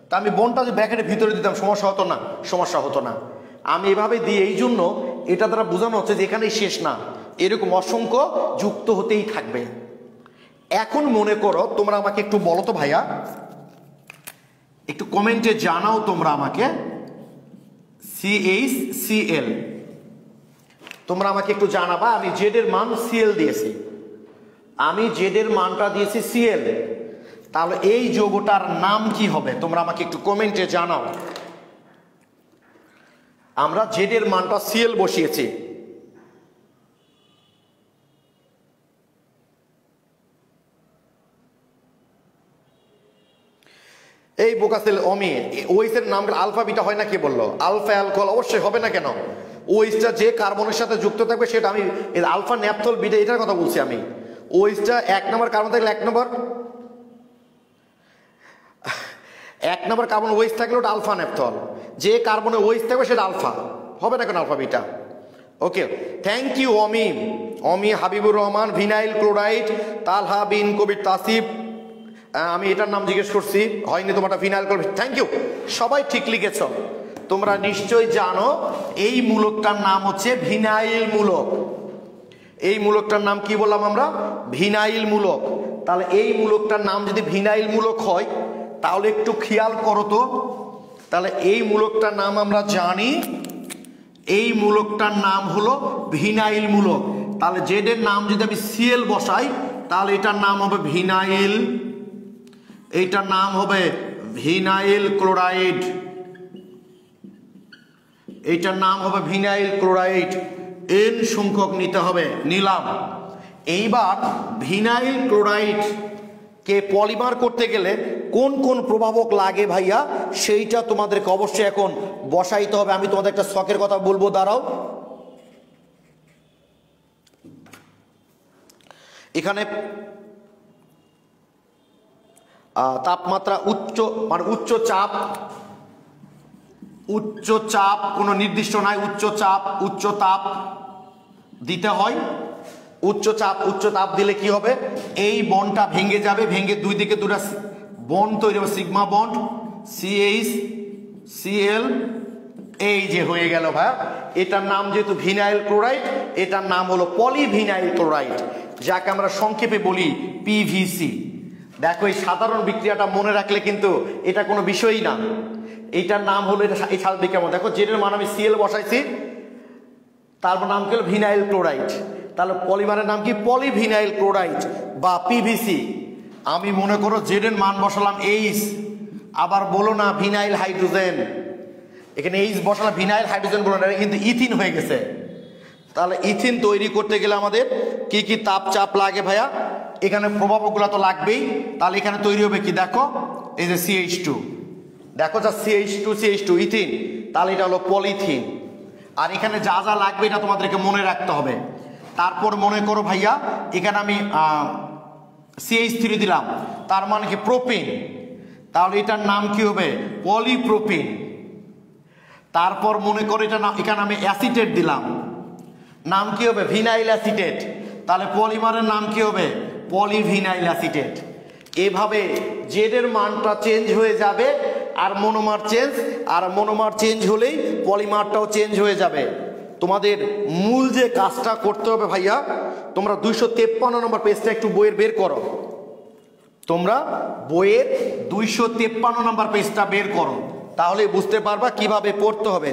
তা আমি বন্ডটা যে ব্র্যাকেটের ভিতরে দিতাম সমস্যা হতো না। আমি এভাবে দিই এই জন্য, এটা দ্বারা বোঝানো হচ্ছে যে এখানেই শেষ না, এরকম অসংখ্য যুক্ত হতেই থাকবে। এখন মনে করো, তোমরা আমাকে একটু বলো তো ভাইয়া, একটু কমেন্টে জানাও তোমরা আমাকে, CHCl তোমরা আমাকে একটু জানাবা। আমি Z এর মান Cl দিয়েছি, আমি Z এর মানটা দিয়েছি Cl, তাহলে এই যৌগটার নাম কি হবে তোমরা আমাকে একটু কমেন্টে জানাও। আমরা Z এর মানটা Cl বসিয়েছি, এই বোকাসেল অমি ওইস এর নাম আলফা বিটা হয় না, কে বললো? আলফা অ্যালকোহল অবশ্যই হবে না, কেন? ওইসটা যে কার্বনের সাথে যুক্ত থাকবে সেটা, আমি আলফা ন্যাপথল বিটা এটার কথা বলছি আমি। ওইসটা 1 নম্বর কার্বন থাকলে 1 নম্বর কার্বন ওইস থাকলে ওটা আলফা ন্যাপথল, যে কার্বনে ওইস থাকবে সেটা আলফা, হবে না কেন alpha beta? Okay, thank you Omi Habibur Rahman, vinyl chloride, Talha bin Kabir Tasif, আমি এটার নাম জিজ্ঞেস করছি, হয়নি তোমারটা, ভিনাইল ক্লোরাইড, থ্যাংক ইউ, সবাই ঠিক লিখেছ। তোমরা নিশ্চয়ই জানো এই মূলকটার নাম হচ্ছে ভিনাইল মূলক। এই মূলকটার নাম কি বললাম আমরা? ভিনাইল মূলক। তাহলে এই মূলকটার নাম যদি ভিনাইল মূলক হয়, তাহলে একটু খেয়াল করো তো, তাহলে এই মূলকটার নাম আমরা জানি, এই মূলকটার নাম হলো ভিনাইল মূলক। তাহলে জেড এর নাম যদি আমি Cl বসাই, তাহলে এটার নাম হবে ভিনাইল, এইটার নাম হবে ভিনাইল ক্লোরাইড, এইটার নাম হবে ভিনাইল ক্লোরাইড, N সংখ্যক নিতে হবে, নিলাম। এইবার ভিনাইল ক্লোরাইড কে পলিমার করতে গেলে কোন কোন প্রভাবক লাগে ভাইয়া, সেইটা তোমাদেরকে অবশ্যই এখন বসাইতে হবে। আমি তোমাদের একটা শখের কথা বলবো, দাঁড়াও। এখানে তাপমাত্রা উচ্চ, মানে উচ্চ চাপ কোনো নির্দিষ্ট নাই, উচ্চ তাপ দিতে হয়। উচ্চ তাপ দিলে কি হবে, এই বন্ডটা ভেঙে যাবে, ভেঙে দুই দিকে দুটো বন্ড তৈরি হবে, সিগমা বন্ড, CH এই যে হয়ে গেল ভাইয়া। এটার নাম যেহেতু ভিনাইল ক্লোরাইড, এটার নাম হলো পলিভিনাইল ক্লোরাইড, যাকে আমরা সংক্ষেপে বলি PVC। দেখো এই সাধারণ বিক্রিয়াটা মনে রাখলে কিন্তু এটা কোনো বিষয়ই না। এইটার নাম হলো এটা এই সাধারণ বিক্রিয়া। দেখো জেডের মান আমি সিএল বসাইছি, তারপর নাম কি হলো ভিনাইল ক্লোরাইড, তাহলে পলিমারের নাম কি পলিভিনাইল ক্লোরাইড বা পিভিসি। আমি মনে করো জেডের মান বসালাম এইচ, আবার বলো না ভিনাইল হাইড্রোজেন, এখানে এইচ বসালাম ভিনাইল হাইড্রোজেন বলো না, এটা কিন্তু ইথিন হয়ে গেছে। তাহলে ইথিন তৈরি করতে গেলে আমাদের কি কি তাপ চাপ লাগে ভাইয়া? এখানে প্রভাবকগুলো তো লাগবেই। তাহলে এখানে তৈরি হবে কি দেখো, এই যে CH2, দেখো যা CH2 ইথিন, তাহলে এটা হলো পলিথিন। আর এখানে যা যা লাগবে এটা তোমাদেরকে মনে রাখতে হবে। তারপর মনে করো ভাইয়া এখানে আমি CH3 দিলাম, তার মানে কি প্রোপিন, তাহলে এটার নাম কি হবে পলিপ্রোপিন। তারপর মনে করো এটা এখানে আমি অ্যাসিটেট দিলাম, নাম কি হবে ভিনাইল অ্যাসিটেট, তাহলে পলিমারের নাম কি হবে পলিভিনাইল অ্যাসিটেট। এভাবে জেডের মানটা চেঞ্জ হয়ে যাবে আর মনোমার চেঞ্জ হলেই পলিমারটাও চেঞ্জ হয়ে যাবে। তোমাদের মূল যে কাজটা করতে হবে ভাইয়া, তোমরা 253 নম্বর পেজটা একটু বইয়ের বের করো, তোমরা বইয়ের 253 নম্বর পেজটা বের করো, তাহলে বুঝতে পারবা কিভাবে পড়তে হবে।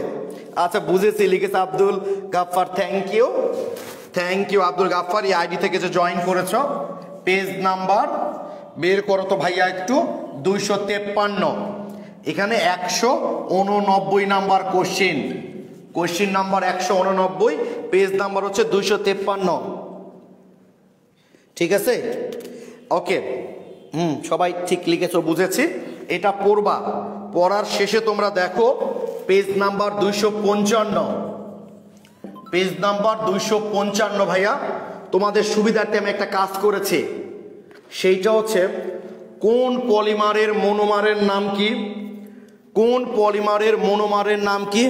আচ্ছা বুঝেছি, লিখেছে আব্দুল গাফফার, থ্যাংক ইউ আব্দুল গাফফার, এই আইডি থেকে যে জয়েন করেছ। পেজ নাম্বার বের করো তো ভাইয়া একটু, 253, এখানে 189 number question number 189, page number হচ্ছে 253, ঠিক আছে? ওকে, সবাই ঠিক লিখেছো, বুঝেছি। এটা পড়বা, পড়ার শেষে তোমরা দেখো পেজ নাম্বার 255, পেজ নাম্বার 255 ভাইয়া। তোমাদের সুবিধার্থে আমি একটা কাজ করেছি, সেইটা হচ্ছে কোন পলিমারের মনোমারের নাম কি, কোন পলিমারের মনোমারের নাম কি।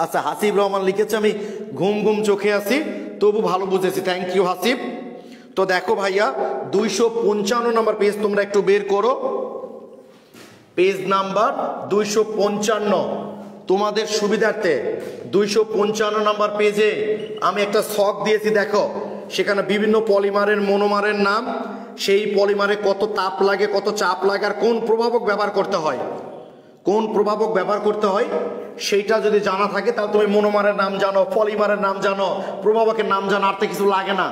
আচ্ছা হাসিব রহমান লিখেছে, আমি ঘুম চোখে আছি তবু ভালো বুঝেছি, থ্যাংক ইউ হাসিব। তো দেখো ভাইয়া 255 নম্বর পেজ তোমরা একটু বের করো, পেজ নাম্বার 255, তোমাদের সুবিধার্থে 255 নম্বর পেজে আমি একটা ছক দিয়েছি, দেখো সেখানে বিভিন্ন পলিমারের মনোমারের নাম, সেই পলিমারে কত তাপ লাগে, কত চাপ লাগে, আর কোন প্রভাবক ব্যবহার করতে হয়, সেইটা যদি জানা থাকে তাহলে তুমি মনোমারের নাম জানো, পলিমারের নাম জানো, প্রভাবকের নাম জানো, আর তো কিছু লাগে না।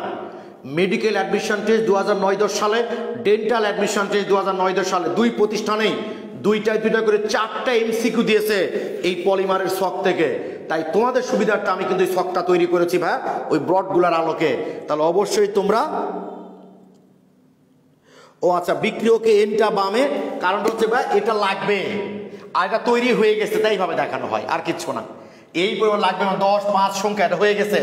মেডিকেল অ্যাডমিশন টেস্ট 2009-10 সালে, ডেন্টাল অ্যাডমিশন টেস্ট 2009-10 সালে, দুই প্রতিষ্ঠানেই দুইটা করে 4টা MCQ দিয়েছে এই পলিমারের ছক থেকে। তাই তোমাদের সুবিধার্থে আমি কিন্তু এই ছকটা তৈরি করেছি ভাই, ওই ব্রডগুলার আলোকে। তাহলে অবশ্যই তোমরা, ও আচ্ছা বিক্রিয়কে এনটা বামে, কারণ হচ্ছে ভাই এটা লাগবে, আর এটা তৈরি হয়ে গেছে তাই ভাবে দেখানো হয়, আর কিচ্ছু না। এই পরিমাণ লাগবে না, 10 5 সংখ্যা এটা হয়ে গেছে।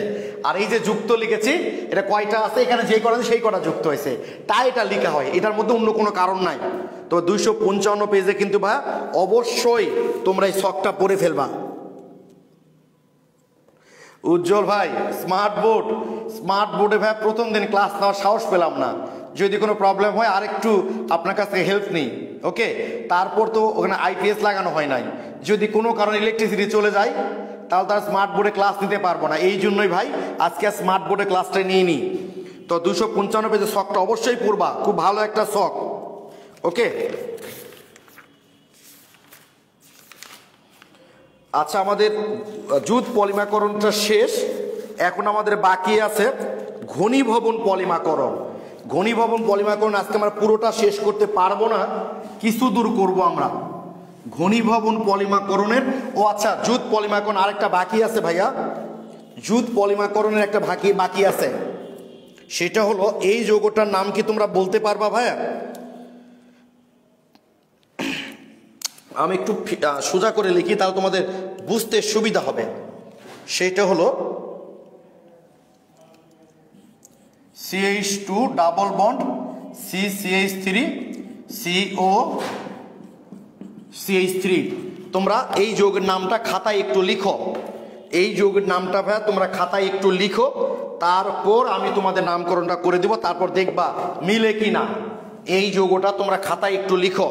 আর এই যে যুক্ত লিখেছি, এটা কয়টা আছে, এখানে যে কটা সেই কটা যুক্ত হয়েছে, তাই এটা লেখা হয়, এটার মধ্যে অন্য কোনো কারণ নাই। তো 255 পেজে কিন্তু ভাই অবশ্যই তোমরা এই ছকটা পড়ে ফেলবা। উজ্জ্বল ভাই স্মার্ট বোর্ডে ভাই প্রথম দিন ক্লাস নেওয়ার সাহস পেলাম না, যদি কোনো প্রবলেম হয় আরেকটু আপনার কাছ থেকে হেল্প নিই, ওকে? তারপর তো ওখানে IPS লাগানো হয় নাই, যদি কোনো কারণে ইলেকট্রিসিটি চলে যায় তাহলে তার স্মার্ট বোর্ডে ক্লাস নিতে পারবো না, এই জন্যই ভাই আজকে স্মার্ট বোর্ডে ক্লাসটা নিয়ে নিই। তো 255 পেজে ছকটা অবশ্যই পড়বা, খুব ভালো একটা ছক, ওকে? আচ্ছা আমাদের জুট পলিমাকরণটা শেষ, এখন আমাদের বাকি আছে ঘনীভবন পলিমাকরণ। আজকে আমরা পুরোটা শেষ করতে পারবো না, কিছু দূর করবো আমরা ঘনীভবন পলিমাকরণের। ও আচ্ছা জুট পলিমাকরণ আরেকটা বাকি আছে ভাইয়া, জুট পলিমাকরণের একটা বাকি আছে, সেটা হলো এই যৌগটার নাম কি তোমরা বলতে পারবা ভাইয়া? আমি একটু সোজা করে লিখি তাহলে তোমাদের বুঝতে সুবিধা হবে। সেটা হলো CH2 double bond CCH3 CO CH3। তোমরা এই যৌগের নামটা খাতায় একটু লিখো, এই যৌগের নামটা ভাইয়া তোমরা খাতায় একটু লিখো, তারপর আমি তোমাদের নামকরণটা করে দিব, তারপর দেখবা মিলে কিনা। এই যৌগটা তোমরা খাতায় একটু লিখো।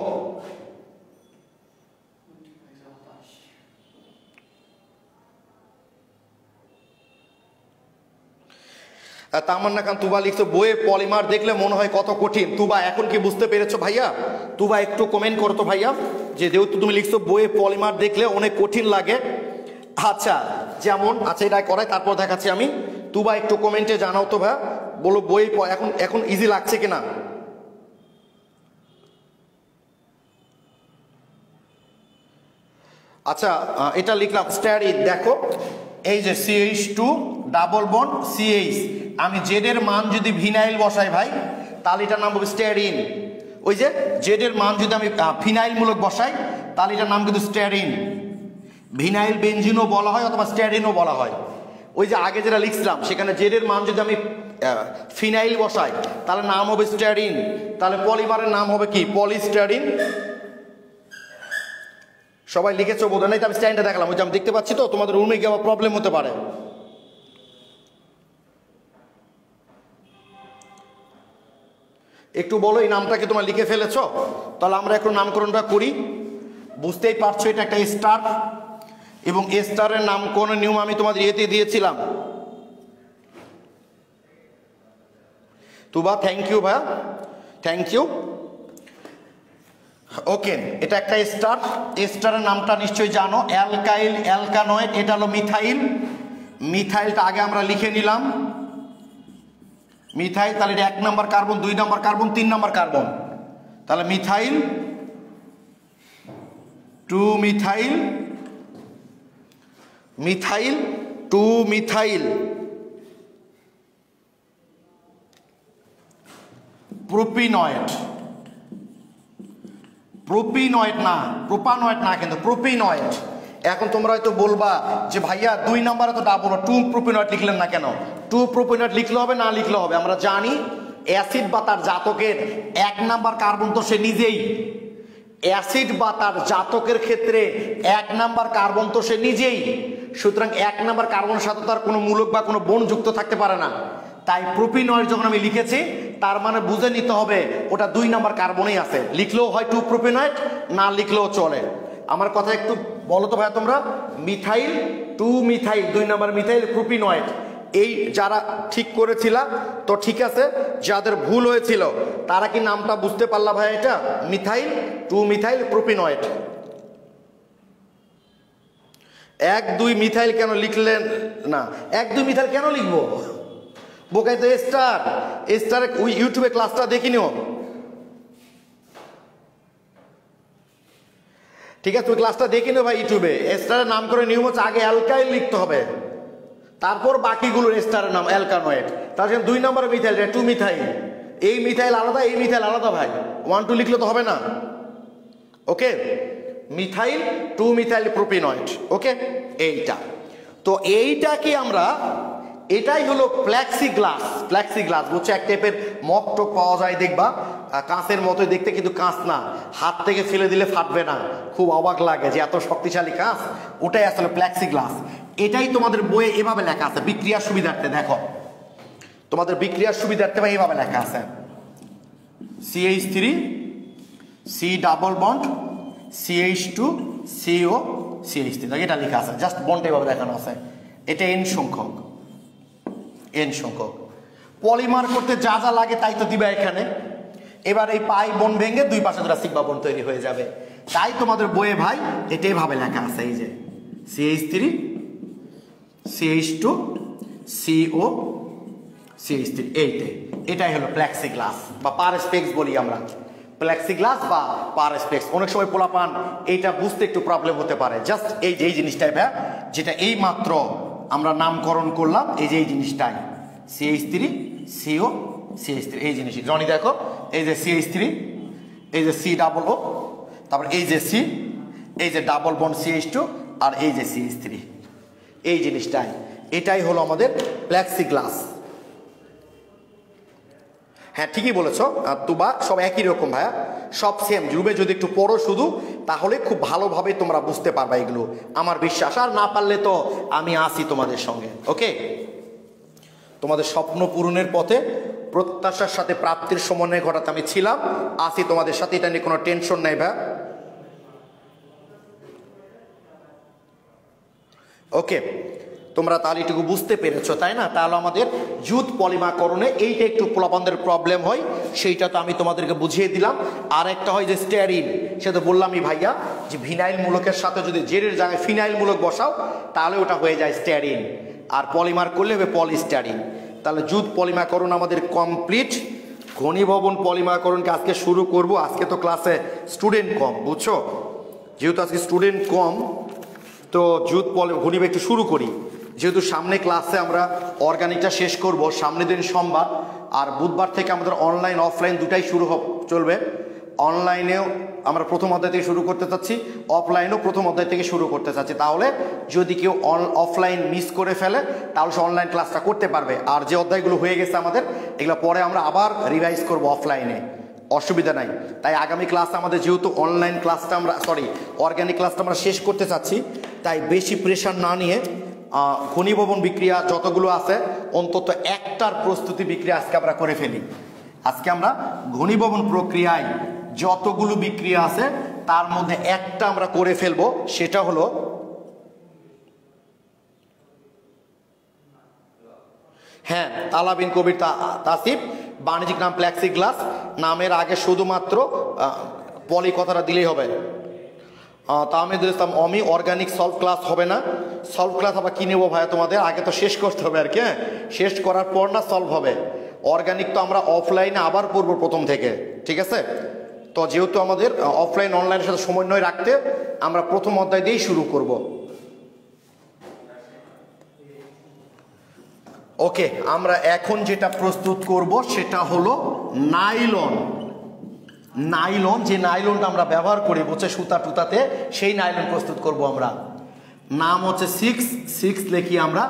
তামান্না খান তুবা লিখছো বইয়ে পলিমার দেখলে মনে হয় কত কঠিন। তুবা এখন কি বুঝতে পেরেছো ভাইয়া? তুবা একটু কমেন্ট করো তো ভাইয়া, যে যেহেতু তুমি লিখছো বইয়ে পলিমার দেখলে অনেক কঠিন লাগে। আচ্ছা যেমন, আচ্ছা এটা করাই তারপর দেখাচ্ছি আমি। তুবা একটু কমেন্টে জানাও তো ভাইয়া, বলো বই এখন এখন ইজি লাগছে কিনা। আচ্ছা এটা লিখলাম স্ট্যারিন, দেখো এই যে CH2 ডাবল বন্ড CH, আমি জেড এর মান যদি ভিনাইল বসাই ভাই তাহলে এটার নাম হবে স্ট্যারিন। ওই যে জেড এর মান যদি আমি ফিনাইল মূলক বসাই তাহলে এটার নাম কিন্তু স্ট্যারিন। ভিনাইল বেনজিনও বলা হয় অথবা স্ট্যারিনও বলা হয়। ওই যে আগে যেটা লিখছিলাম সেখানে জেড এর মান যদি আমি ফিনাইল বসাই তাহলে নাম হবে স্ট্যারিন, তাহলে পলিমারের নাম হবে কি? পলিস্ট্যারিন। সবাই লিখেছো বোধ হয়, আমি স্ট্যান্ডে দেখালাম, ওই যে আমি দেখতে পাচ্ছি তো, তোমাদের রুমে গিয়ে আবার প্রবলেম হতে পারে। একটু বলো এই নামটাকে তোমরা লিখে ফেলেছো? তাহলে আমরা একটু নামকরণটা করি। বুঝতেই পারছো এটা একটা স্টার, এবং স্টারের নামকরণের নিয়ম আমি তোমাদের ইয়েতে দিয়েছিলাম। তুবা থ্যাংক ইউ ভাইয়া, থ্যাংক ইউ। ওকে, এটা একটা স্টার। স্টারের নামটা নিশ্চয়ই জানো, অ্যালকাইল অ্যালকানয়েড। এটা হলো মিথাইল। মিথাইলটা আগে আমরা লিখে নিলাম, মিথাইল। তাহলে এটা 1 নম্বর কার্বন, 2 নম্বর কার্বন, 3 নম্বর কার্বন। তাহলে মিথাইল 2 মিথাইল, মিথাইল 2 মিথাইল প্রোপিনয়েড। প্রোপিনয়েড না, প্রোপানয়েড না, কিন্তু প্রোপিনয়েড। এখন তোমরা হয়তো বলবা যে ভাইয়া 2 নম্বরে তো ডাবল 2 প্রোপিনয়েড লিখলেন না কেন? 2 প্রোপিনয়েড লিখলে হবে না লিখলে হবে? আমরা জানি অ্যাসিড বা তার জাতকের 1 নম্বর কার্বন তো সে নিজেই। অ্যাসিড বা তার জাতকের ক্ষেত্রে 1 নম্বর কার্বন তো সে নিজেই। সুতরাং 1 নম্বর কার্বনের সাথে তার কোনো মূলক বা কোনো বন যুক্ত থাকতে পারে না। তাই প্রোপিনয়েড যখন আমি লিখেছি তার মানে বুঝে নিতে হবে ওটা 2 নম্বর কার্বনেই আছে। লিখলেও হয় 2 প্রোপিনয়েড, না লিখলেও চলে। আমার কথা একটু বলো তো ভাইয়া তোমরা, মিথাইল 2 মিথাইল 2 নম্বর মিথাইল প্রোপিনয়েড। এই যারা ঠিক করেছিলা তো ঠিক আছে, যাদের ভুল হয়েছিল তারা কি নামটা বুঝতে পারলা ভাই? এটা মিথাইল 2 মিথাইল প্রোপিনয়েড। 1 2 মিথাইল কেন লিখলেন না? 1 2 মিথাইল কেন লিখবো? বোকাই তো স্টার। স্টার ইউটিউবে ক্লাসটা দেখি নিও, ঠিক আছে? তুমি ক্লাসটা দেখি নিও ভাই ইউটিউবে। স্টারের নাম করে নিয়ম হচ্ছে আগে অ্যালকাইল লিখতে হবে, তারপর বাকিগুলোর স্টারের নাম অ্যালকানয়েড। তার জন্য 2 নম্বর মিথাইল 2 মিথাইল। এই মিথাইল আলাদা, এই মিথাইল আলাদা ভাই, 1 2 লিখলে তো হবে না। ওকে, মিথাইল 2 মিথাইল প্রোপিনয়েড। ওকে, এইটা তো এইটা কি আমরা, এটাই হলো প্ল্যাক্সিগ্লাস। প্ল্যাক্সিগ্লাস হচ্ছে এক টাইপের মগ টক পাওয়া যায় দেখবা, কাঁচের মতোই দেখতে, কিন্তু কাঁচ না, হাত থেকে ফেলে দিলে ফাটবে না। খুব অবাক লাগে যে এত শক্তিশালী কাঁচ, ওটাই আসলে প্ল্যাক্সিগ্লাস। এটাই তোমাদের বইয়ে এভাবে লেখা আছে বিক্রিয়ার সুবিধার্থে। দেখো তোমাদের বিক্রিয়ার সুবিধার্থে ভাই এভাবে লেখা আছে CH3 C double bond CH2 CO CH3, এটা লেখা আছে, জাস্ট বন্ড এভাবে দেখানো আছে। এটা N সংখ্যক, N সংখ্যক। পলিমার করতে যা যা লাগে তাই তো দিবা এখানে। এবার এই পাই বন্ড ভেঙে 2 পাশে দুটো সিগমা বন্ড তৈরি হয়ে যাবে। তাই তোমাদের বইয়ে ভাই এটা এভাবে লেখা আছে, এই যে CH3 CH2 CO CH3। এটাই হলো প্ল্যাক্সিগ্লাস বা পারস্পেক্স বলি আমরা, প্ল্যাক্সিগ্লাস বা পারস্পেক্স। অনেক সময় পোলাপান এইটা বুঝতে একটু প্রবলেম হতে পারে। জাস্ট এই জিনিসটাই ভাই, যেটা এই মাত্র আমরা নামকরণ করলাম, এই যে এই জিনিসটাই CH3 CO CH3, এই জিনিসই। জনি দেখো এই যে CH3, এই যে C ডাবল O, তারপর এই যে C, এই যে ডাবল বন্ড CH2, আর এই যে CH3, এই জিনিসটাই। এটাই হলো আমাদের প্ল্যাক্সিগ্লাস। হ্যাঁ ঠিকই বলেছো তুবা, সব একই রকম ভাইয়া, সব সেম। রুমে যদি একটু পড়ো শুধু, তাহলে খুব ভালোভাবে তোমরা বুঝতে পারবা এগুলো, আমার বিশ্বাস। আর না পারলে তো আমি আসি তোমাদের সঙ্গে। ওকে, তোমাদের স্বপ্ন পূরণের পথে প্রত্যাশার সাথে প্রাপ্তির সমন্বয় ঘটাতে আমি ছিলাম, আসি তোমাদের সাথে, এটা নিয়ে কোনো টেনশন নাই ভাইয়া। ওকে, তোমরা তাহলে এটুকু বুঝতে পেরেছো, তাই না? তাহলে আমাদের জুট পলিমারকরণে এইটা একটু পোলাপানদের প্রবলেম হয়, সেইটা তো আমি তোমাদেরকে বুঝিয়ে দিলাম। আর একটা হয় যে স্টেরিন, সে তো বললামই ভাইয়া যে ভিনাইল মূলকের সাথে যদি জেরের জায়গায় ফিনাইল মূলক বসাও তাহলে ওটা হয়ে যায় স্টেরিন, আর পলিমার করলে হবে পলিস্টেরিন। তাহলে জুট পলিমারকরণ আমাদের কমপ্লিট। ঘনীভবন পলিমারকরণকে আজকে শুরু করব। আজকে তো ক্লাসে স্টুডেন্ট কম, বুঝছো, যেহেতু আজকে স্টুডেন্ট কম তো জুট ঘনীভবন একটু শুরু করি। যেহেতু সামনে ক্লাসে আমরা অর্গানিকটা শেষ করব, সামনের দিন সোমবার, আর বুধবার থেকে আমাদের অনলাইন অফলাইন দুটাই শুরু চলবে। অনলাইনেও আমরা প্রথম অধ্যায় থেকে শুরু করতে চাচ্ছি, অফলাইনেও প্রথম অধ্যায় থেকে শুরু করতে চাচ্ছি। তাহলে যদি কেউ অফলাইন মিস করে ফেলে তাহলে সে অনলাইন ক্লাসটা করতে পারবে। আর যে অধ্যায়গুলো হয়ে গেছে আমাদের, এগুলো পরে আমরা আবার রিভাইজ করব অফলাইনে, অসুবিধা নাই। তাই আগামী ক্লাসে আমাদের যেহেতু অনলাইন ক্লাসটা আমরা অর্গানিক ক্লাসটা আমরা শেষ করতে চাচ্ছি, তাই বেশি প্রেশার না নিয়ে ঘনীভবন বিক্রিয়া যতগুলো আছে অন্তত একটার প্রস্তুতি বিক্রিয়া আজকে আমরা করে ফেলি। আজকে আমরা ঘনীভবন প্রক্রিয়ায় যতগুলো বিক্রিয়া আছে তার মধ্যে একটা আমরা করে ফেলবো, সেটা হলো তালা বিন কবির তাসিফ, বাণিজ্যিক নাম প্লেক্সিগ্লাস, নামের আগে শুধুমাত্র পলি কথাটা দিলেই হবে। তাহমিদুল ইসলাম অমি, অর্গানিক সলভ ক্লাস হবে না। সলভ ক্লাস আবার কি নেবো ভাইয়া, তোমাদের আগে তো শেষ করতে হবে আর কি, শেষ করার পর না সলভ হবে। অর্গানিক তো আমরা অফলাইনে আবার পড়বো প্রথম থেকে, ঠিক আছে? তো যেহেতু আমাদের অফলাইন অনলাইনের সাথে সমন্বয় রাখতে আমরা প্রথম অধ্যায় দিয়েই শুরু করব। ওকে, আমরা এখন যেটা প্রস্তুত করব সেটা হলো নাইলন। নাইলন, যে নাইলনটা আমরা ব্যবহার করি বুঝছে সুতা টুতাতে, সেই নাইলন প্রস্তুত করব আমরা। নাম হচ্ছে 6 লিখি আমরা।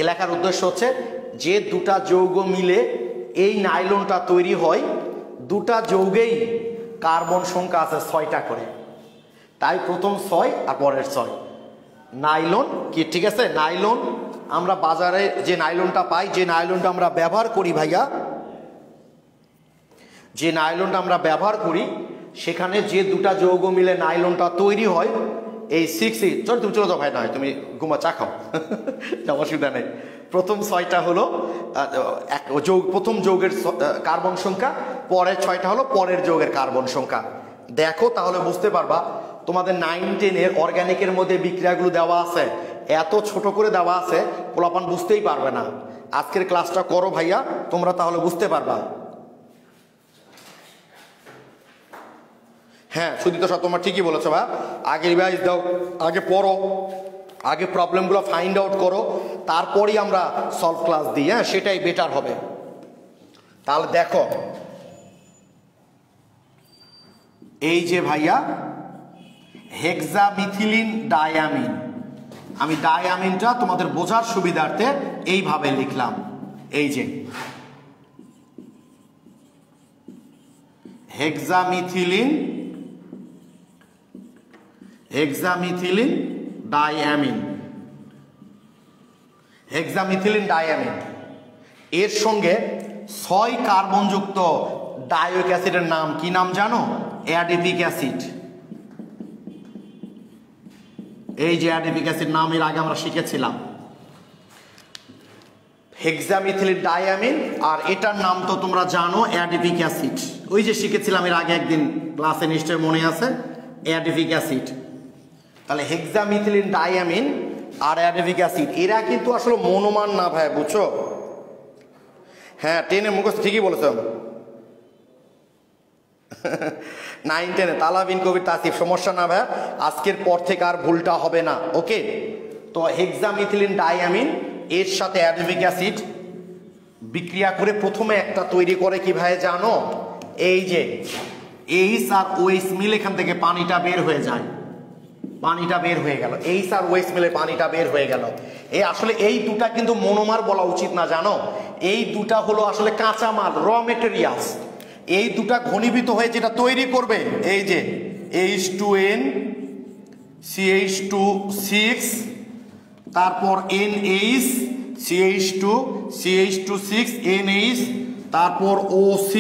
এলাকার উদ্দেশ্য হচ্ছে যে দুটা যৌগ মিলে এই নাইলনটা তৈরি হয়, দুটা যৌগেই কার্বন সংখ্যা আছে 6টা করে, তাই প্রথম 6 আর পরের 6 নাইলন কি, ঠিক আছে? নাইলন আমরা বাজারে যে নাইলনটা পাই, যে নাইলনটা আমরা ব্যবহার করি ভাইয়া, যে নাইলনটা আমরা ব্যবহার করি সেখানে যে দুটা যৌগ মিলে নাইলনটা তৈরি হয়, এই 6 তুমি চলে যাও ভাই, নয় তুমি ঘুমা চা খাও অসুবিধা নেই। প্রথম 6টা হলো প্রথম যৌগের কার্বন সংখ্যা, পরের 6টা হলো পরের যৌগের কার্বন সংখ্যা। দেখো তাহলে বুঝতে পারবা। তোমাদের 9-10-এর অর্গানিকের মধ্যে বিক্রিয়াগুলো দেওয়া আছে, এত ছোট করে দেওয়া আছে পোলাপান বুঝতেই পারবে না। আজকের ক্লাসটা করো ভাইয়া, তোমরা তাহলে বুঝতে পারবা। সুদীপ্ত স্যার তোমরা ঠিকই বলেছো ভাই, আগে রিভাইজ দাও, আগে পড়ো, আগে প্রবলেমগুলো ফাইন্ড আউট করো, তারপরেই আমরা সলভ ক্লাস দিই। সেটাই বেটার হবে। তাহলে দেখো, এই যে ভাইয়া হেক্সামিথিলিন ডায়ামিন, আমি ডায়ামিনটা তোমাদের বোঝার সুবিধার্থে এইভাবে লিখলাম। এই যে হেক্সামিথিলিন ডায়ামিন, হেক্সামিথিলিন ডায়ামিন, এর সঙ্গে 6 কার্বনযুক্ত ডায়োইক অ্যাসিডের নাম কি নাম জানো? Adipic acid. এই যে অ্যাডিপিক অ্যাসিড নাম এর আগে আমরা শিখেছিলাম, হেক্সামিথিলিন ডায়ামিন, আর এটার নাম তো তোমরা জানো অ্যাডিপিক অ্যাসিড। ওই যে শিখেছিলাম এর আগে একদিন ক্লাসে, নিশ্চয় মনে আছে, অ্যাডিপিক অ্যাসিড। তাহলে হেক্সামিথিলিন ডায়ামিন আর অ্যাডিপিক অ্যাসিড এরা কিন্তু আসলে মনোমার না ভাই, বুঝছো? 10-এ মুখস্থ ঠিকই বলেছ। 9-10-এ তালা বিন কবির তাসিফ, সমস্যা না ভাই, আজকের পর থেকে আর ভুলটা হবে না। ওকে, তো হেক্সামিথিলিন ডায়ামিন এর সাথে অ্যাডিপিক অ্যাসিড বিক্রিয়া করে প্রথমে একটা তৈরি করে কি ভাই জানো? এই যে এইচ আর ওএইচ মিল, এখান থেকে পানিটা বের হয়ে যায়, পানিটা বের হয়ে গেল, এইচ আর ওএইচ মিলে পানিটা বের হয়ে গেল। এই আসলে এই দুটা কিন্তু মনোমার বলা উচিত না, জানো? এই দুটা হলো আসলে কাঁচামাল, র মেটেরিয়ালস। এই দুটা ঘনীভূত হয়ে যেটা তৈরি করবে, এই যে H2N CH2 6, তারপর NH CH2 CH2 6 NH, তারপর OC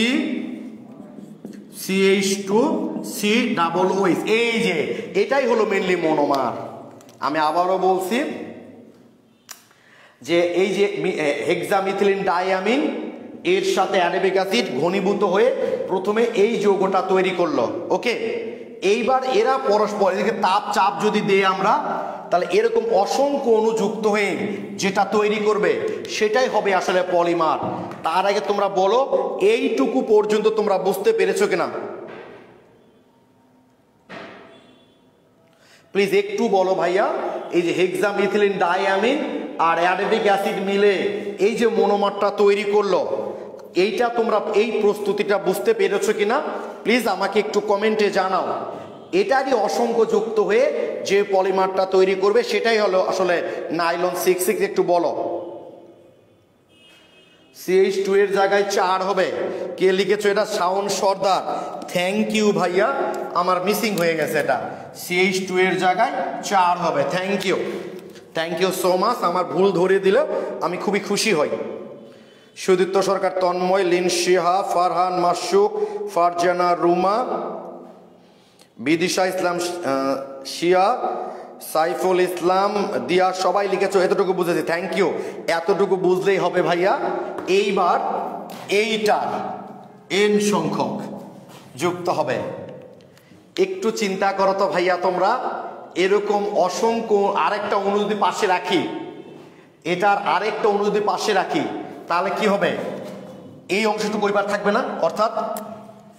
CH2 COOH। এই যে এটাই হলো মেনলি মনোমার। আমি আবারও বলছি, যে এই যে হেক্সামিথিলিন ডাইয়ামিন এর সাথে অ্যাডেবিক অ্যাসিড ঘনীভূত হয়ে প্রথমে এই যৌগটা তৈরি করলো। ওকে, এইবার এরা পরস্পর এদিকে তাপ চাপ যদি দেই আমরা, তাহলে এরকম অসংখ্য অণু যুক্ত হয়ে যেটা তৈরি করবে সেটাই হবে আসলে পলিমার। তার আগে তোমরা বলো এইটুকু পর্যন্ত তোমরা বুঝতে পেরেছো কিনা, প্লিজ একটু বলো ভাইয়া। এই যে হেক্সামিথিলিন ডাইয়ামিন আর অ্যাডেবিক অ্যাসিড মিলে এই যে মনোমারটা তৈরি করলো, এইটা তোমরা এই প্রস্তুতিটা বুঝতে পেরেছো কিনা প্লিজ আমাকে একটু কমেন্টে জানাও। এটারই অসংখ্য যুক্ত হয়ে যে পলিমারটা তৈরি করবে সেটাই হলো আসলে নাইলন 6,6। একটু বলো। CH2 এর জায়গায় 4 হবে। কে লিখেছো এটা? শাওন সর্দার, থ্যাংক ইউ ভাইয়া, আমার মিসিং হয়ে গেছে এটা। CH2 এর জায়গায় 4 হবে। Thank you so much. আমার ভুল ধরে দিলে আমি খুবই খুশি হই। সুদীপ্ত সরকার, তন্ময়, লিনশিহা, ফারহান মাসুক, ফারজানা রুমা, বিদিশা ইসলাম, শিয়া, সাইফুল ইসলাম, দিয়া, সবাই লিখেছো। এতটুকু বুঝেছি, থ্যাংক ইউ। এতটুকু বুঝলেই হবে ভাইয়া। এইবার এইটার এন সংখ্যক যুক্ত হবে। একটু চিন্তা করো তো ভাইয়া তোমরা, এরকম অসংখ্য আরেকটা অণু যদি পাশে রাখি, এটার আরেকটা অণু যদি পাশে রাখি, তাহলে কি হবে? এই অংশটুকু ওইবার থাকবে না, অর্থাৎ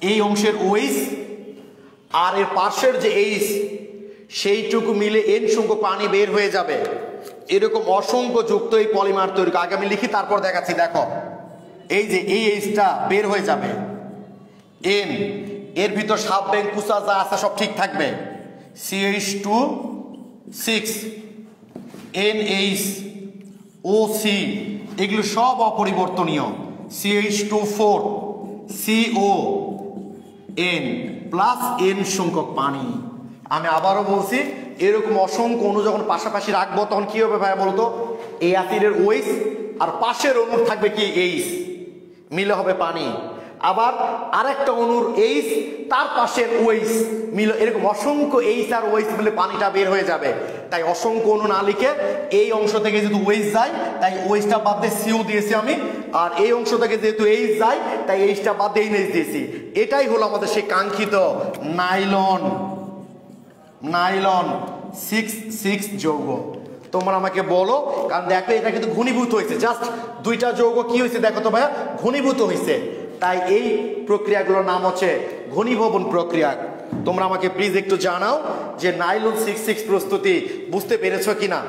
এই অংশের OH আর এর পাশের যে H সেইটুকু মিলে এন সংখ্যক পানি বের হয়ে যাবে। এরকম অসংখ্য যুক্ত এই পলিমার তৈরি। আগে আমি লিখি তারপর দেখাচ্ছি। দেখো এই যে এই Hটা বের হয়ে যাবে, এন এর ভিতর সাব ব্যাংক কুসা যা আছে সব ঠিক থাকবে। CH2 6 NH OC এগুলো সব অপরিবর্তনীয়। CH2 4 CO N plus N সংখ্যক পানি। আমি আবারও বলছি, এরকম অসংখ্য অণু যখন পাশাপাশি রাখবো তখন কি হবে ভাইয়া বলতো? এই অ্যাসিডের OH আর পাশের অণুর থাকবে কি H, মিলে হবে পানি। আবার আরেকটা অণুর H তার পাশের OH মিলে, এরকম অসংখ্য H আর OH মিলে পানিটা বের হয়ে যাবে। তাই অসংখ্য অণু না লিখে এই অংশ থেকে যেহেতু OH যায় তাই OHটা বাদ দিয়ে CO দিয়েছি আমি, আর এই অংশ থেকে যেহেতু H যায় তাই Hটা বাদ দিয়ে NH দিয়েছি। এটাই হলো আমাদের সেই কাঙ্ক্ষিত নাইলন 6,6 যৌগ। তোমরা আমাকে বলো, কারণ দেখো এটা কিন্তু ঘনীভূত হয়েছে। জাস্ট দুইটা যৌগ কি হয়েছে দেখো তো ভাইয়া, ঘনীভূত হয়েছে। তাই এই প্রক্রিয়াগুলোর নাম হচ্ছে ঘনীভবন প্রক্রিয়া। তোমরা আমাকে প্লিজ একটু জানাও যে নাইলন 6,6 প্রস্তুতি বুঝতে পেরেছো কিনা।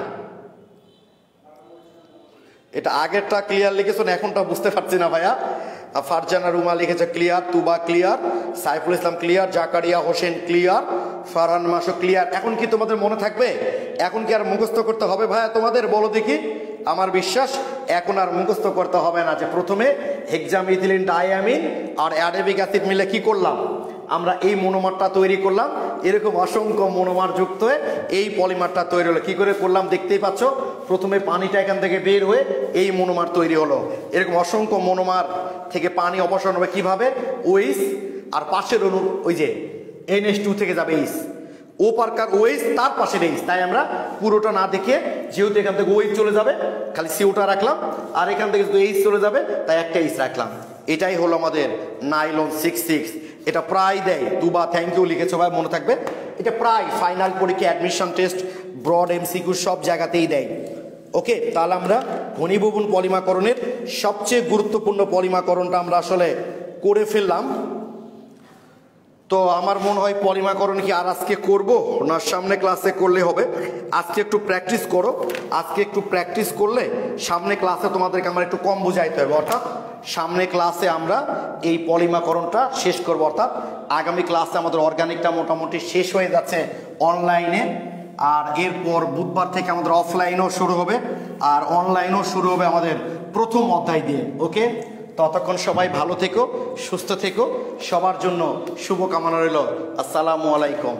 এটা আগেরটা ক্লিয়ার লিখেছো না, এখনটা বুঝতে পারছি না ভাইয়া। ফারজানা রুমা লিখেছে ক্লিয়ার, তুবা clear, Saiful Islam clear, Zakaria Hossain clear, Farhan মাসুক ক্লিয়ার। এখন কি তোমাদের মনে থাকবে? এখন কি আর মুখস্থ করতে হবে ভাইয়া তোমাদের? বলো দেখি। আমার বিশ্বাস এখন আর মুখস্থ করতে হবে না যে প্রথমে হেক্সামিথিলিন ডাইয়ামিন আর অ্যাডেবিক অ্যাসিড মিলে কি করলাম, আমরা এই মনোমারটা তৈরি করলাম। এরকম অসংখ্য মনোমার যুক্ত হয়ে এই পলিমারটা তৈরি হলো। কি করে করলাম দেখতেই পাচ্ছ। প্রথমে পানিটা এখান থেকে বের হয়ে এই মনোমার তৈরি হলো। এরকম অসংখ্য মনোমার থেকে পানি অপসারণ হবে কিভাবে? OH আর পাশের অণু ওই যে NH2 থেকে যাবে H, ও পার্কার OH তার পাশে H। তাই আমরা পুরোটা না দেখে, যেহেতু এখান থেকে OH চলে যাবে খালি CO-টা রাখলাম, আর এখান থেকে যেহেতু H চলে যাবে তাই একটা H রাখলাম। এটাই হলো আমাদের নাইলন 6,6। এটা প্রায় দেয়। তুবা থ্যাংক ইউ লিখেছো ভাই, মনে থাকবে। এটা প্রায় ফাইনাল পরীক্ষা, অ্যাডমিশন টেস্ট, ব্রড MCQ সব জায়গাতেই দেয়। ওকে, তাহলে আমরা ঘনীভবন পলিমাকরণের সবচেয়ে গুরুত্বপূর্ণ পলিমাকরণটা আমরা আসলে করে ফেললাম। তো আমার মনে হয় পলিমাকরণ কি আর আজকে করব না সামনে ক্লাসে করলে হবে? আজকে একটু প্র্যাকটিস করো। আজকে একটু প্র্যাকটিস করলে সামনে ক্লাসে তোমাদেরকে আমার একটু কম বুঝাইতে হবে। অর্থাৎ সামনে ক্লাসে আমরা এই পলিমাকরণটা শেষ করব। অর্থাৎ আগামী ক্লাসে আমাদের অর্গানিকটা মোটামুটি শেষ হয়ে যাচ্ছে অনলাইনে, আর এরপর বুধবার থেকে আমাদের অফলাইনও শুরু হবে, আর অনলাইনও শুরু হবে আমাদের প্রথম অধ্যায় দিয়ে। ওকে, ততক্ষণ সবাই ভালো থেকো, সুস্থ থেকো। সবার জন্য শুভকামনা রইল। আসসালামু আলাইকুম।